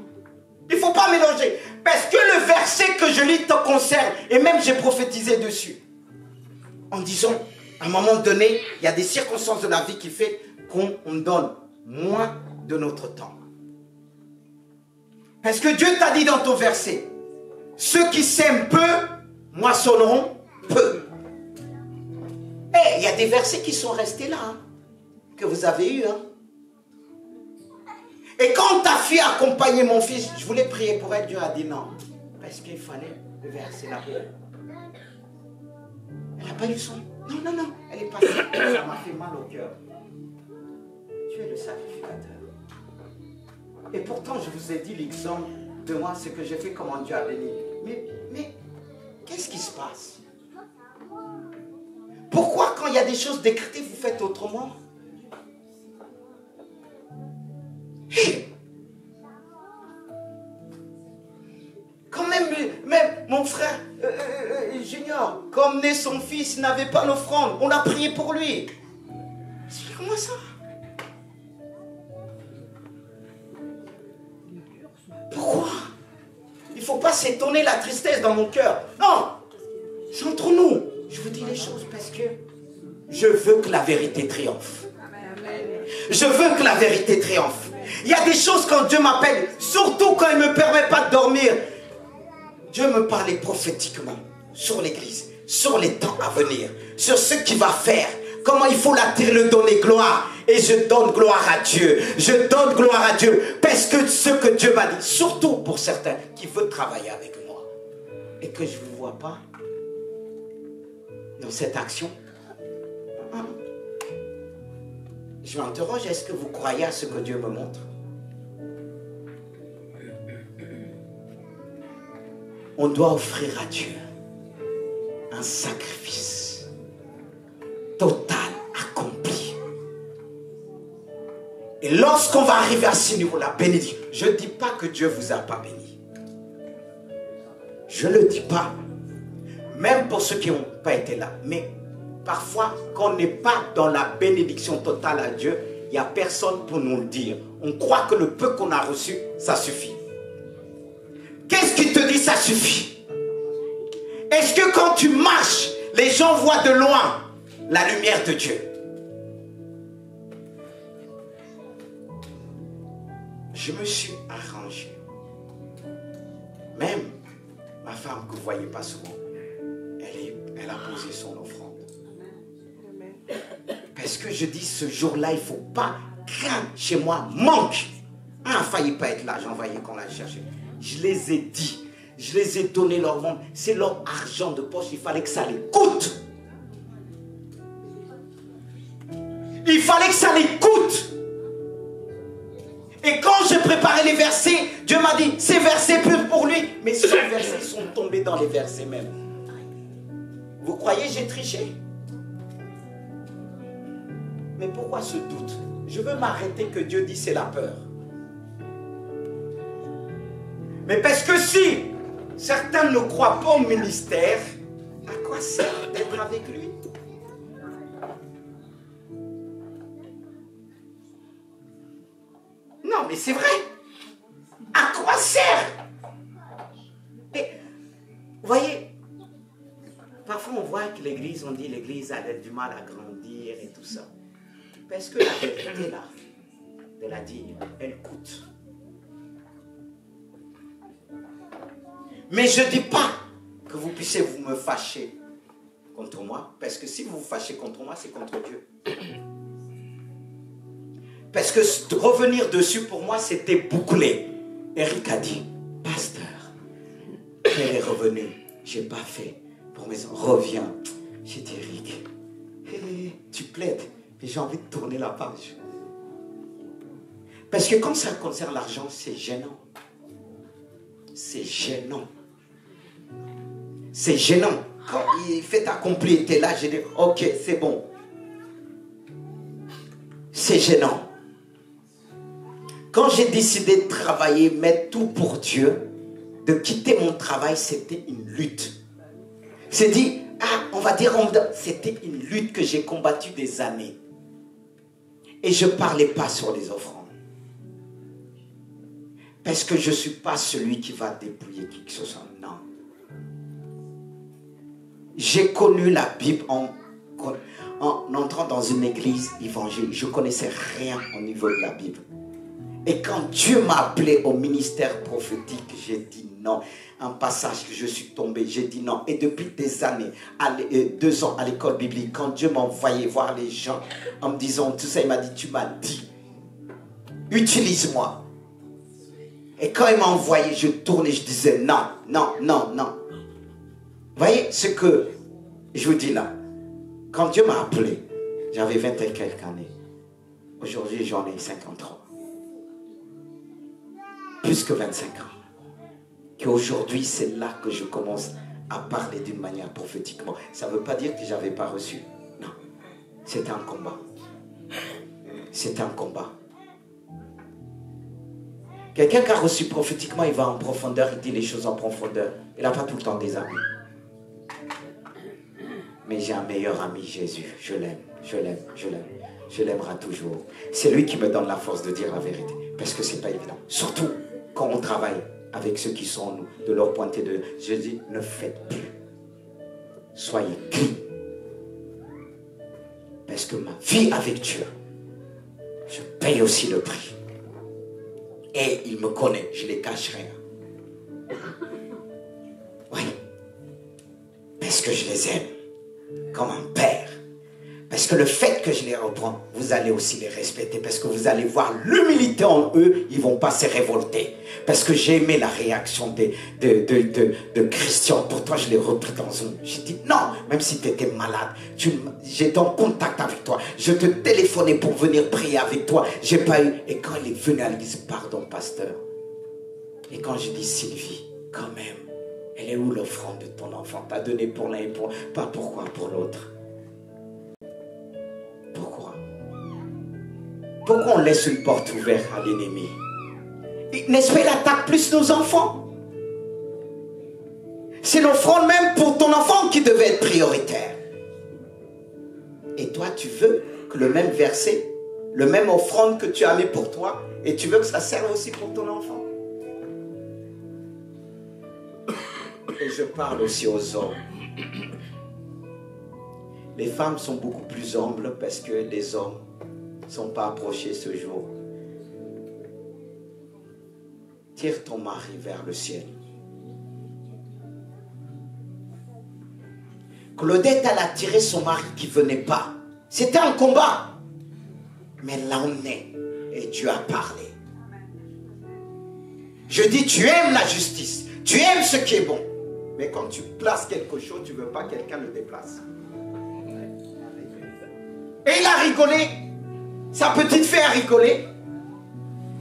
Il ne faut pas mélanger. Parce que le verset que je lis te concerne. Et même j'ai prophétisé dessus. En disant, à un moment donné, il y a des circonstances de la vie qui font qu'on donne moins de notre temps. Parce que Dieu t'a dit dans ton verset, ceux qui sèment peu, moissonneront peu. Eh, il y a des versets qui sont restés là, hein, que vous avez eus. Hein. Et quand ta fille a accompagné mon fils, je voulais prier pour elle, Dieu a dit non. Parce qu'il fallait le verser là. Elle n'a pas eu son. Non, non, non. Elle est passée. Ça m'a fait mal au cœur. Tu es le sacrificateur. Et pourtant, je vous ai dit l'exemple de moi, ce que j'ai fait, comment Dieu a béni. Mais qu'est-ce qui se passe? Pourquoi quand il y a des choses décrétées, vous faites autrement? Quand même mon frère Junior, comme né son fils, n'avait pas l'offrande. On a prié pour lui. Explique-moi ça. Pourquoi? Il ne faut pas s'étonner la tristesse dans mon cœur. Non, c'est entre nous. Je vous dis les choses parce que je veux que la vérité triomphe. Je veux que la vérité triomphe. Il y a des choses quand Dieu m'appelle, surtout quand il ne me permet pas de dormir. Dieu me parlait prophétiquement sur l'église, sur les temps à venir, sur ce qu'il va faire, comment il faut l'attirer, le donner gloire. Et je donne gloire à Dieu. Je donne gloire à Dieu. Parce que ce que Dieu m'a dit, surtout pour certains qui veulent travailler avec moi, et que je ne vous vois pas dans cette action, je m'interroge, est-ce que vous croyez à ce que Dieu me montre? on doit offrir à Dieu un sacrifice total, accompli. Et lorsqu'on va arriver à ce niveau-là, bénédiction, je ne dis pas que Dieu ne vous a pas béni. Je ne le dis pas. Même pour ceux qui n'ont pas été là. Mais parfois, quand on n'est pas dans la bénédiction totale à Dieu, il n'y a personne pour nous le dire. On croit que le peu qu'on a reçu, ça suffit. Qu'est-ce qui te dit ça suffit? Est-ce que quand tu marches, les gens voient de loin la lumière de Dieu? Je me suis arrangé. Même ma femme que vous ne voyez pas souvent, elle a posé son offrande. Parce que je dis, ce jour-là, il ne faut pas qu'un chez moi manque. Un n'a failli pas être là, j'envoyais qu'on l'a cherché. Je les ai dit, je les ai donné leur monde. C'est leur argent de poche, il fallait que ça les coûte. Il fallait que ça les coûte. Et quand j'ai préparé les versets, Dieu m'a dit, ces versets peuvent pour lui. Mais ces versets sont tombés dans les versets même. Vous croyez j'ai triché? Mais pourquoi ce doute? Je veux m'arrêter que Dieu dit c'est la peur. Mais parce que si certains ne croient pas au ministère, à quoi sert d'être avec lui? Non, mais c'est vrai. À quoi sert? Et, vous voyez, parfois on voit que l'église, on dit l'église a du mal à grandir et tout ça. Parce que la vérité là, de la dire, elle coûte. Mais je ne dis pas que vous puissiez vous me fâcher contre moi. Parce que si vous vous fâchez contre moi, c'est contre Dieu. Parce que revenir dessus, pour moi, c'était bouclé. Eric a dit, pasteur, elle est revenue. Je n'ai pas fait pour mes enfants. Reviens. J'ai dit, Eric, tu plaides. Mais j'ai envie de tourner la page. Parce que quand ça concerne l'argent, c'est gênant. C'est gênant. C'est gênant. Quand il fait accompli, était là, j'ai dit, ok, c'est bon. C'est gênant. Quand j'ai décidé de travailler, mettre tout pour Dieu, de quitter mon travail, c'était une lutte. C'est dit, on va dire, c'était une lutte que j'ai combattue des années. Et je ne parlais pas sur les offrandes. Parce que je ne suis pas celui qui va dépouiller qui que ce soit. Non. J'ai connu la Bible en entrant dans une église évangélique. Je ne connaissais rien au niveau de la Bible. Et quand Dieu m'a appelé au ministère prophétique, j'ai dit non. Un passage que je suis tombé, j'ai dit non. Et depuis des années, 2 ans à l'école biblique, quand Dieu m'a envoyé voir les gens en me disant tout ça, il m'a dit, tu m'as dit, utilise-moi. Et quand il m'a envoyé, je tournais, je disais non, non, non, non. Vous voyez ce que je vous dis là? Quand Dieu m'a appelé, j'avais 20 et quelques années. Aujourd'hui, j'en ai 53. Plus que 25 ans. Qu'aujourd'hui, c'est là que je commence à parler d'une manière prophétiquement. Ça ne veut pas dire que je n'avais pas reçu. Non. C'était un combat. C'était un combat. Quelqu'un qui a reçu prophétiquement, il va en profondeur, il dit les choses en profondeur. Il n'a pas tout le temps des amis. Mais j'ai un meilleur ami, Jésus. Je l'aime, je l'aime, je l'aime. Je l'aimerai toujours. C'est lui qui me donne la force de dire la vérité. Parce que ce n'est pas évident. Surtout quand on travaille avec ceux qui sont en nous, de leur pointer de... Je dis, ne faites plus. Soyez clean. Parce que ma vie avec Dieu, je paye aussi le prix. Et il me connaît, je ne les cache rien. Oui. Parce que je les aime comme un père. Parce que le fait que je les reprends, vous allez aussi les respecter. Parce que vous allez voir l'humilité en eux, ils ne vont pas se révolter. Parce que j'ai aimé la réaction de Christian. Pourtant, je l'ai repris dans un... J'ai dit, non, même si tu étais malade, j'étais en contact avec toi. Je te téléphonais pour venir prier avec toi. J'ai pas eu... Et quand il est venu à l'église, pardon, pasteur. Et quand j'ai dit, Sylvie, quand même, Elle est où l'offrande de ton enfant? T'as donné pour l'un et pour... Pas pourquoi pour l'autre. Pourquoi? Pourquoi on laisse une porte ouverte à l'ennemi? N'est-ce pas, il attaque plus nos enfants? C'est l'offrande même pour ton enfant qui devait être prioritaire. Et toi, tu veux que le même verset, le même offrande que tu as mis pour toi, et tu veux que ça serve aussi pour ton enfant. Et je parle aussi aux hommes. Les femmes sont beaucoup plus humbles parce que les hommes ne sont pas approchés ce jour. Tire ton mari vers le ciel. Claudette, elle a tiré son mari qui ne venait pas. C'était un combat. Mais elle l'a emmené et Dieu a parlé. Je dis, tu aimes la justice. Tu aimes ce qui est bon. Mais quand tu places quelque chose, tu ne veux pas que quelqu'un le déplace. Et il a rigolé. Sa petite fille a rigolé.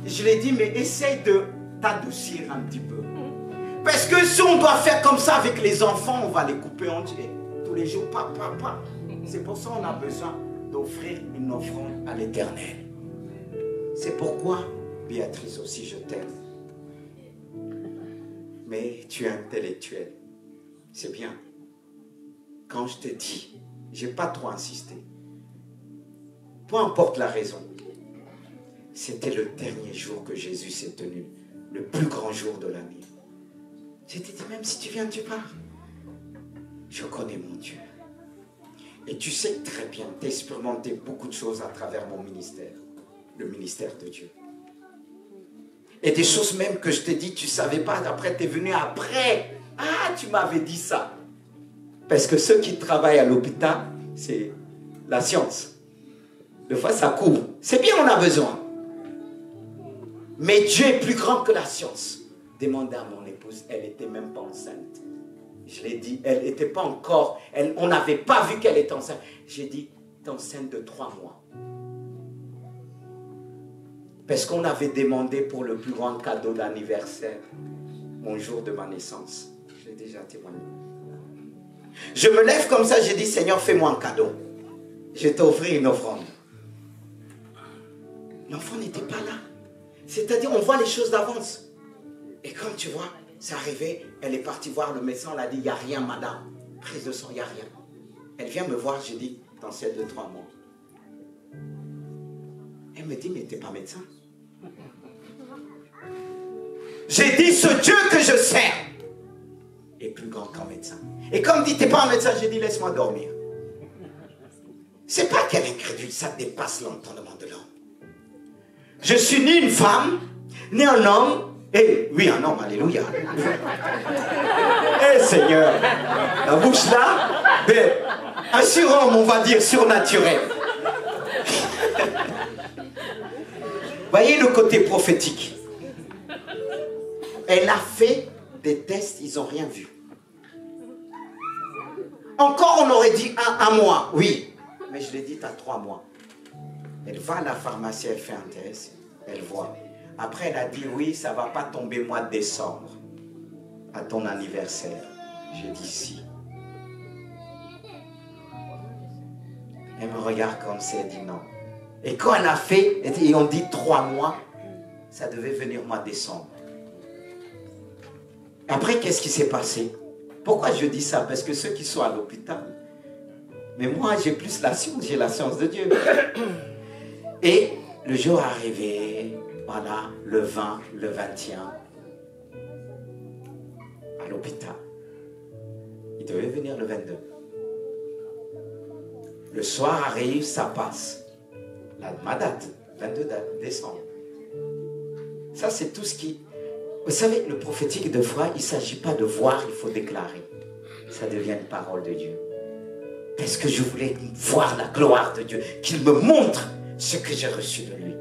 Je lui ai dit, mais essaye de t'adoucir un petit peu. Parce que si on doit faire comme ça avec les enfants, on va les couper entiers. Tous les jours, papa. C'est pour ça qu'on a besoin d'offrir une offrande à l'Éternel. C'est pourquoi, Béatrice aussi, je t'aime. Mais tu es intellectuel. C'est bien. Quand je te dis, je n'ai pas trop insisté. Peu importe la raison. C'était le dernier jour que Jésus s'est tenu. Le plus grand jour de l'année. Je t'ai dit, même si tu viens, tu pars. Je connais mon Dieu. Et tu sais très bien, tu as expérimenté beaucoup de choses à travers mon ministère. Le ministère de Dieu. Et des choses même que je t'ai dit, tu ne savais pas. Après, tu es venu après. Ah, tu m'avais dit ça. Parce que ceux qui travaillent à l'hôpital, c'est la science. Des fois, ça couvre. C'est bien, on a besoin. Mais Dieu est plus grand que la science. Demandez à mon épouse, elle n'était même pas enceinte. Je l'ai dit, elle n'était pas encore, on n'avait pas vu qu'elle était enceinte. J'ai dit, tu es enceinte de 3 mois. Parce qu'on avait demandé pour le plus grand cadeau d'anniversaire, mon jour de ma naissance. Je l'ai déjà témoigné. Je me lève comme ça, j'ai dit, Seigneur, fais-moi un cadeau. Je t'ai offert une offrande. L'enfant n'était pas là. C'est-à-dire, on voit les choses d'avance. Et quand tu vois, c'est arrivé, elle est partie voir le médecin, elle a dit, il n'y a rien, madame. Prise de sang, il n'y a rien. Elle vient me voir, j'ai dit, t'es enceinte de 3 mois. Elle me dit, mais tu n'es pas médecin. J'ai dit, ce Dieu que je sers est plus grand qu'un médecin. Et comme dit, tu n'es pas un médecin, j'ai dit, laisse-moi dormir. C'est pas qu'elle est incrédule, ça dépasse l'entendement de l'homme. Je suis ni une femme, ni un homme, et oui, un homme, alléluia. Eh Seigneur, la bouche là, mais un surhomme, on va dire, surnaturel. Voyez le côté prophétique. Elle a fait des tests, ils n'ont rien vu. Encore, on aurait dit un mois, oui. Mais je l'ai dit, tu as 3 mois. Elle va à la pharmacie, elle fait un test, elle voit. Après, elle a dit, oui, ça ne va pas tomber mois de décembre, à ton anniversaire. J'ai dit, si. Elle me regarde comme ça, elle dit non. Et quand elle a fait, et on dit 3 mois, ça devait venir mois de décembre. Après, qu'est-ce qui s'est passé? Pourquoi je dis ça? Parce que ceux qui sont à l'hôpital, mais moi, j'ai plus la science, j'ai la science de Dieu. Et le jour arrivé, voilà, le 20, le 21, à l'hôpital. Il devait venir le 22. Le soir arrive, ça passe. Ma date, 22 décembre. Ça, c'est tout ce qui... Vous savez, le prophétique de foi, il ne s'agit pas de voir, il faut déclarer. Ça devient une parole de Dieu. Parce que je voulais voir la gloire de Dieu, qu'il me montre ce que j'ai reçu de lui.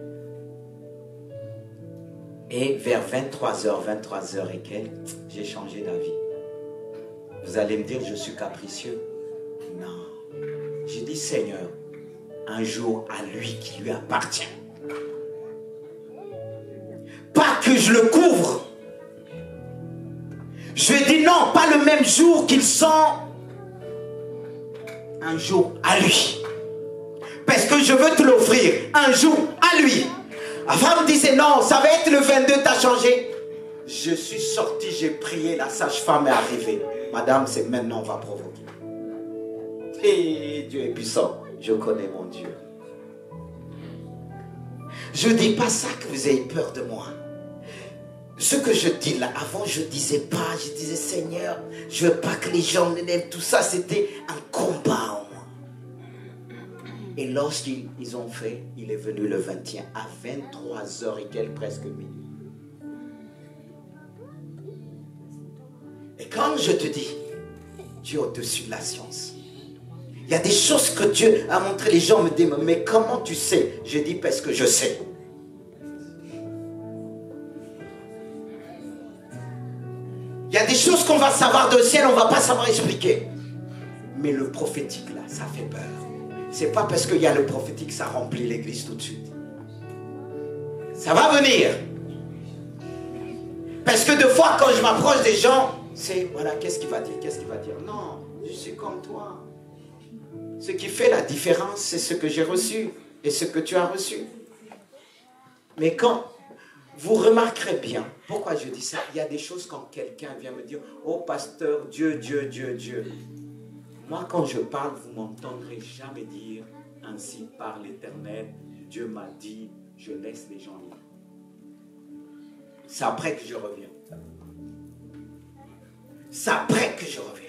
Et vers 23h et quelques, j'ai changé d'avis. Vous allez me dire, je suis capricieux. Non. J'ai dit, Seigneur, un jour à lui qui lui appartient. Pas que je le couvre. Je lui ai dit non, pas le même jour qu'ils sont. Un jour à lui. Parce que je veux te l'offrir. Un jour à lui. La femme disait non, ça va être le 22, t'as changé. Je suis sorti, j'ai prié, la sage-femme est arrivée. Madame, c'est maintenant, on va provoquer. Et Dieu est puissant. Je connais mon Dieu. Je ne dis pas ça que vous ayez peur de moi. Ce que je dis là, avant je ne disais pas, je disais Seigneur, je ne veux pas que les gens m'aiment. Tout ça, c'était un combat en moi. Et lorsqu'ils ont fait, il est venu le 21 à 23h et quelques, presque minuit. Et quand je te dis, Dieu est au-dessus de la science. Il y a des choses que Dieu a montrées. Les gens me disent, mais comment tu sais? Je dis parce que je sais. Il y a des choses qu'on va savoir de ciel, on ne va pas savoir expliquer. Mais le prophétique là, ça fait peur. C'est pas parce qu'il y a le prophétique, ça remplit l'église tout de suite. Ça va venir. Parce que des fois, quand je m'approche des gens, c'est, voilà, qu'est-ce qu'il va dire? Qu'est-ce qu'il va dire? Non, je suis comme toi. Ce qui fait la différence, c'est ce que j'ai reçu et ce que tu as reçu. Mais quand vous remarquerez bien, pourquoi je dis ça? Il y a des choses quand quelqu'un vient me dire, oh pasteur, Dieu, Dieu, Dieu, Dieu. Moi, quand je parle, vous ne m'entendrez jamais dire, ainsi parle l'Éternel, Dieu m'a dit, je laisse les gens libres. C'est après que je reviens. C'est après que je reviens.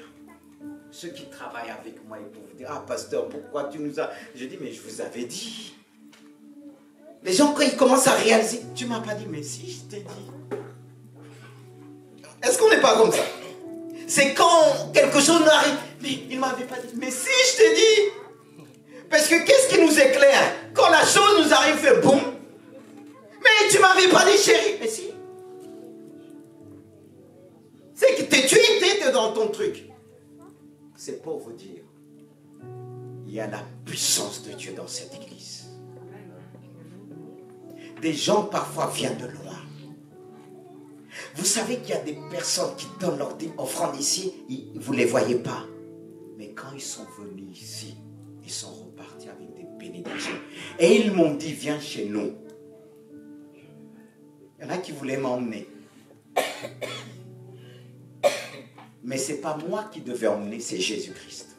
Ceux qui travaillent avec moi, ils peuvent vous dire, ah pasteur, pourquoi tu nous as... Je dis, mais je vous avais dit. Les gens, quand ils commencent à réaliser, tu ne m'as pas dit, mais si je t'ai dit. Est-ce qu'on n'est pas comme ça? C'est quand quelque chose nous arrive, mais il ne m'avait pas dit, mais si je t'ai dit. Parce que qu'est-ce qui nous éclaire? Quand la chose nous arrive, fait boum. Mais tu ne m'avais pas dit, chérie. Mais si. C'est que tu étais dans ton truc. C'est pour vous dire, il y a la puissance de Dieu dans cette église. Des gens parfois viennent de loin. Vous savez qu'il y a des personnes qui donnent leur offrande ici, vous ne les voyez pas. Mais quand ils sont venus ici, ils sont repartis avec des bénédictions. Et ils m'ont dit, viens chez nous. Il y en a qui voulaient m'emmener. Mais ce n'est pas moi qui devais emmener, c'est Jésus-Christ.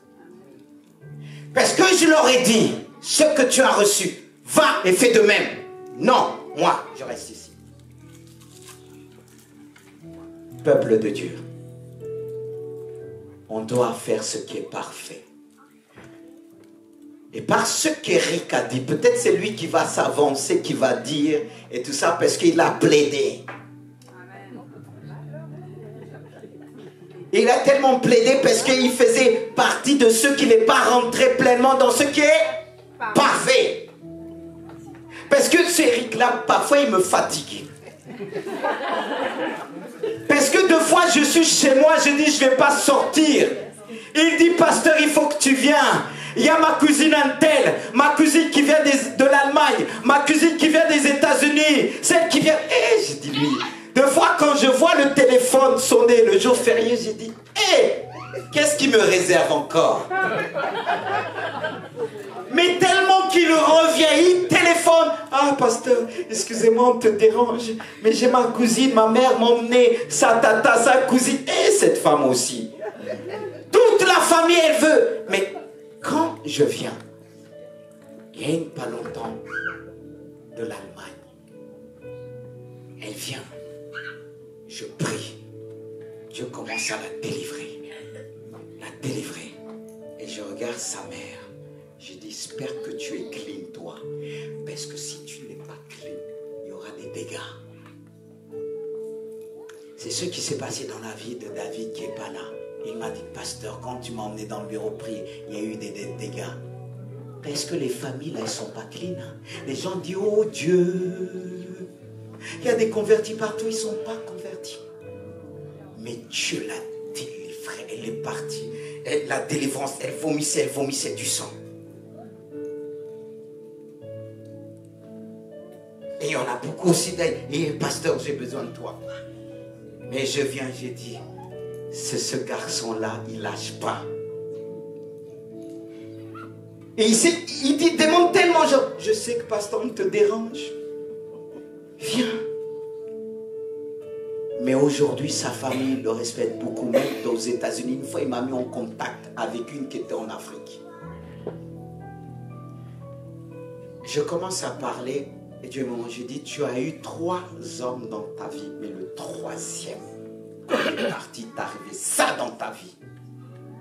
Parce que je leur ai dit, ce que tu as reçu, va et fais de même. Non, moi, je reste ici. Peuple de Dieu, on doit faire ce qui est parfait. Et par ce qu'Éric a dit, peut-être c'est lui qui va s'avancer, qui va dire, et tout ça, parce qu'il a plaidé. Il a tellement plaidé parce qu'il faisait partie de ceux qui n'est pas rentrés pleinement dans ce qui est parfait. Parce que ce Eric-là, parfois, il me fatigue. Parce que deux fois, je suis chez moi, je dis, je ne vais pas sortir. Il dit, pasteur, il faut que tu viennes. Il y a ma cousine Antelle, ma cousine qui vient de l'Allemagne, ma cousine qui vient des États-Unis, celle qui vient... Et je dis, lui... Deux fois, quand je vois le téléphone sonner le jour férié, j'ai dit, hé, qu'est-ce qui me réserve encore? Mais tellement qu'il revient, il téléphone. Ah, pasteur, excusez-moi, on te dérange, mais j'ai ma cousine, ma mère m'a emmené, sa tata, sa cousine, et cette femme aussi. Toute la famille, elle veut. Mais quand je viens, il y a pas longtemps, de l'Allemagne, elle vient. Je prie. Dieu commence à la délivrer. La délivrer. Et je regarde sa mère. Je dis, j'espère que tu es clean, toi. Parce que si tu n'es pas clean, il y aura des dégâts. C'est ce qui s'est passé dans la vie de David qui n'est pas là. Il m'a dit, pasteur, quand tu m'as emmené dans le bureau prier, il y a eu des dégâts. Parce que les familles, là, elles ne sont pas clean. Hein. Les gens disent, oh Dieu. Il y a des convertis partout, ils ne sont pas convertis. Mais Dieu l'a délivrée, elle est partie. La délivrance, elle vomissait du sang. Et il y en a beaucoup aussi. Et pasteur, j'ai besoin de toi. Mais je viens, j'ai dit, ce garçon-là, il lâche pas. Et il dit, demande tellement, genre, je sais que pasteur, on te dérange. Viens. Mais aujourd'hui, sa famille le respecte beaucoup, même aux États-Unis. Une fois, il m'a mis en contact avec une qui était en Afrique. Je commence à parler, et Dieu m'a dit, je dis, tu as eu 3 hommes dans ta vie, mais le 3e, quand il est parti, t'es arrivé ça dans ta vie.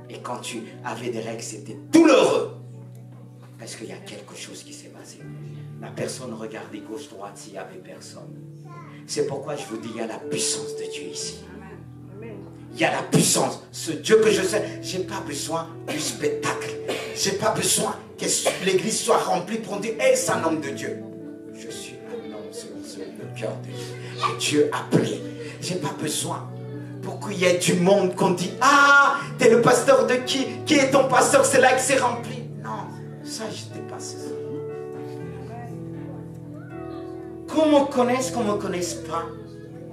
Et quand tu avais des règles, c'était douloureux. Parce qu'il y a quelque chose qui s'est passé. La personne regardait gauche-droite s'il n'y avait personne. C'est pourquoi je vous dis, il y a la puissance de Dieu ici. Il y a la puissance. Ce Dieu que je sais, je n'ai pas besoin du spectacle. Je n'ai pas besoin que l'église soit remplie pour dire, hey, c'est un homme de Dieu. Je suis un homme selon le cœur de Dieu. Que Dieu a appelé. Je n'ai pas besoin pour qu'il y ait du monde qu'on dit, ah, t'es le pasteur de qui? Qui est ton pasteur? C'est là que c'est rempli. Non, ça, je dépasse ça. Qu'on me connaisse, qu'on ne me connaisse pas.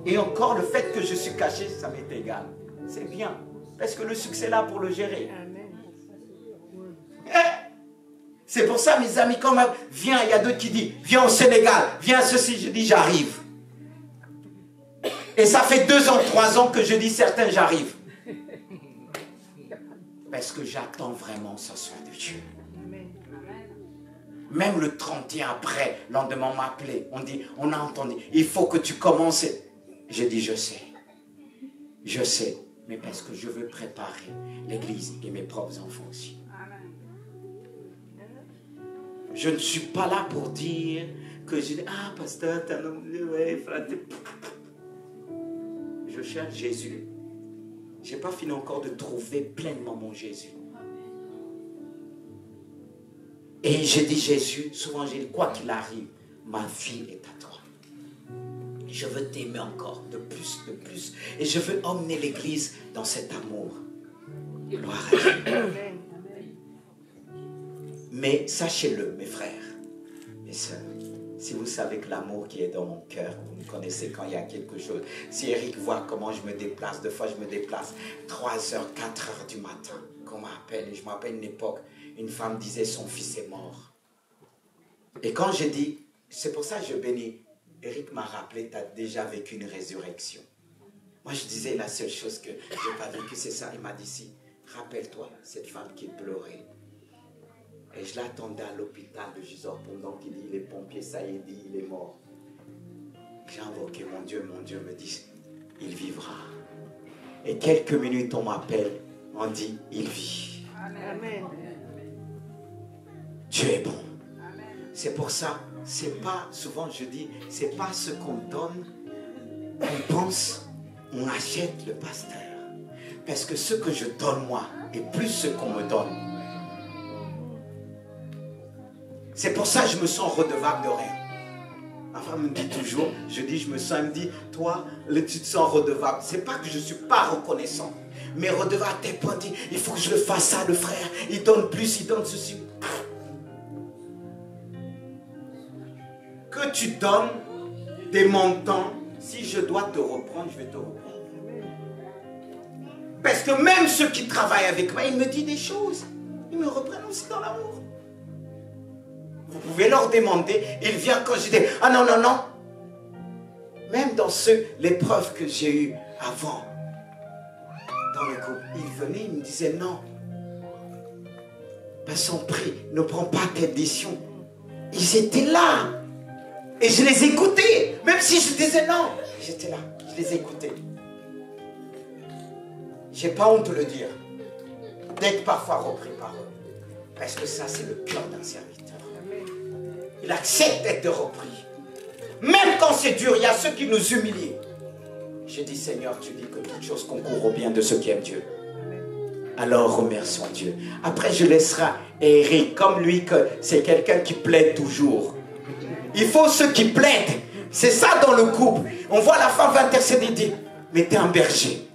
Et encore, le fait que je suis caché, ça m'est égal. C'est bien. Parce que le succès est là pour le gérer. C'est pour ça, mes amis, quand même, viens, il y a d'autres qui disent, viens au Sénégal, viens ceci, je dis, j'arrive. Et ça fait 2 ans, 3 ans que je dis certains, j'arrive. Parce que j'attends vraiment ce soit de Dieu. Même le 31 après, le lendemain, on m'a appelé. On dit, on a entendu, il faut que tu commences. Je dis, je sais. Je sais. Mais parce que je veux préparer l'église et mes propres enfants aussi. Je ne suis pas là pour dire que je dis, ah, pasteur, t'es un homme de Dieu, ouais, frère. Je cherche Jésus. Je n'ai pas fini encore de trouver pleinement mon Jésus. Et j'ai dit, Jésus, souvent j'ai dit, quoi qu'il arrive, ma vie est à toi. Je veux t'aimer encore, de plus, de plus. Et je veux emmener l'église dans cet amour. Gloire à Dieu. Mais sachez-le, mes frères, mes sœurs, si vous savez que l'amour qui est dans mon cœur, vous me connaissez quand il y a quelque chose. Si Eric voit comment je me déplace, des fois je me déplace 3h, 4h du matin, qu'on m'appelle. Et je me rappelle une époque, une femme disait son fils est mort. Et quand j'ai dit, c'est pour ça que je bénis, Eric m'a rappelé, tu as déjà vécu une résurrection. Moi je disais la seule chose que je n'ai pas vécu, c'est ça. Il m'a dit, si, rappelle-toi, cette femme qui pleurait. Et je l'attendais à l'hôpital de Gisors pendant qu'il dit, les pompiers, ça y est, dit, il est mort. J'ai invoqué mon Dieu me dit, il vivra. Et quelques minutes, on m'appelle, on dit, il vit. Amen. Dieu est bon. C'est pour ça, c'est pas, souvent je dis, c'est pas ce qu'on donne, on pense, on achète le pasteur. Parce que ce que je donne moi, est plus ce qu'on me donne. C'est pour ça que je me sens redevable de rien. Ma femme me dit toujours, je dis, je me sens, elle me dit, toi, tu te sens redevable. C'est pas que je ne suis pas reconnaissant, mais redevable à tes points, dit, il faut que je le fasse ça, le frère. Il donne plus, il donne ceci. Que tu donnes des montants, si je dois te reprendre, je vais te reprendre. Parce que même ceux qui travaillent avec moi, ils me disent des choses. Ils me reprennent aussi dans l'amour. Vous pouvez leur demander, ils viennent quand je dis, ah non, non, non. Même dans l'épreuve que j'ai eue avant, dans le couple, ils venaient, ils me disaient non. Ben, son prix ne prend pas d'édition. Ils étaient là. Et je les écoutais. Même si je disais non, j'étais là. Je les écoutais. Je n'ai pas honte de le dire. D'être parfois repris par eux. Parce que ça, c'est le cœur d'un serviteur. Il accepte d'être repris. Même quand c'est dur, il y a ceux qui nous humilient. Je dis, Seigneur, tu dis que toute chose concourt au bien de ceux qui aiment Dieu. Alors remercions Dieu. Après, je laisserai Eric, comme lui, que c'est quelqu'un qui plaide toujours. Il faut ceux qui plaident. C'est ça dans le couple. On voit la femme va intercéder, dit, mais t'es un berger.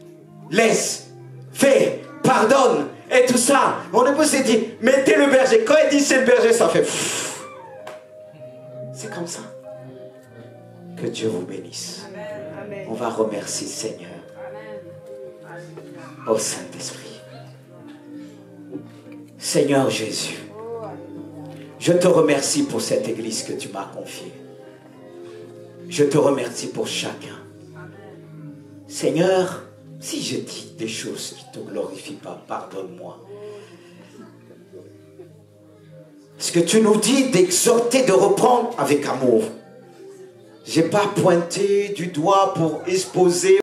Laisse, fais, pardonne, et tout ça. On épouse s'est dit, mettez le berger. Quand il dit c'est le berger, ça fait... C'est comme ça. Que Dieu vous bénisse. Amen. On va remercier le Seigneur. Amen. Ô Saint-Esprit. Seigneur Jésus, je te remercie pour cette église que tu m'as confiée. Je te remercie pour chacun. Seigneur, si je dis des choses qui ne te glorifient pas, pardonne-moi. Ce que tu nous dis d'exhorter, de reprendre avec amour. Je n'ai pas pointé du doigt pour exposer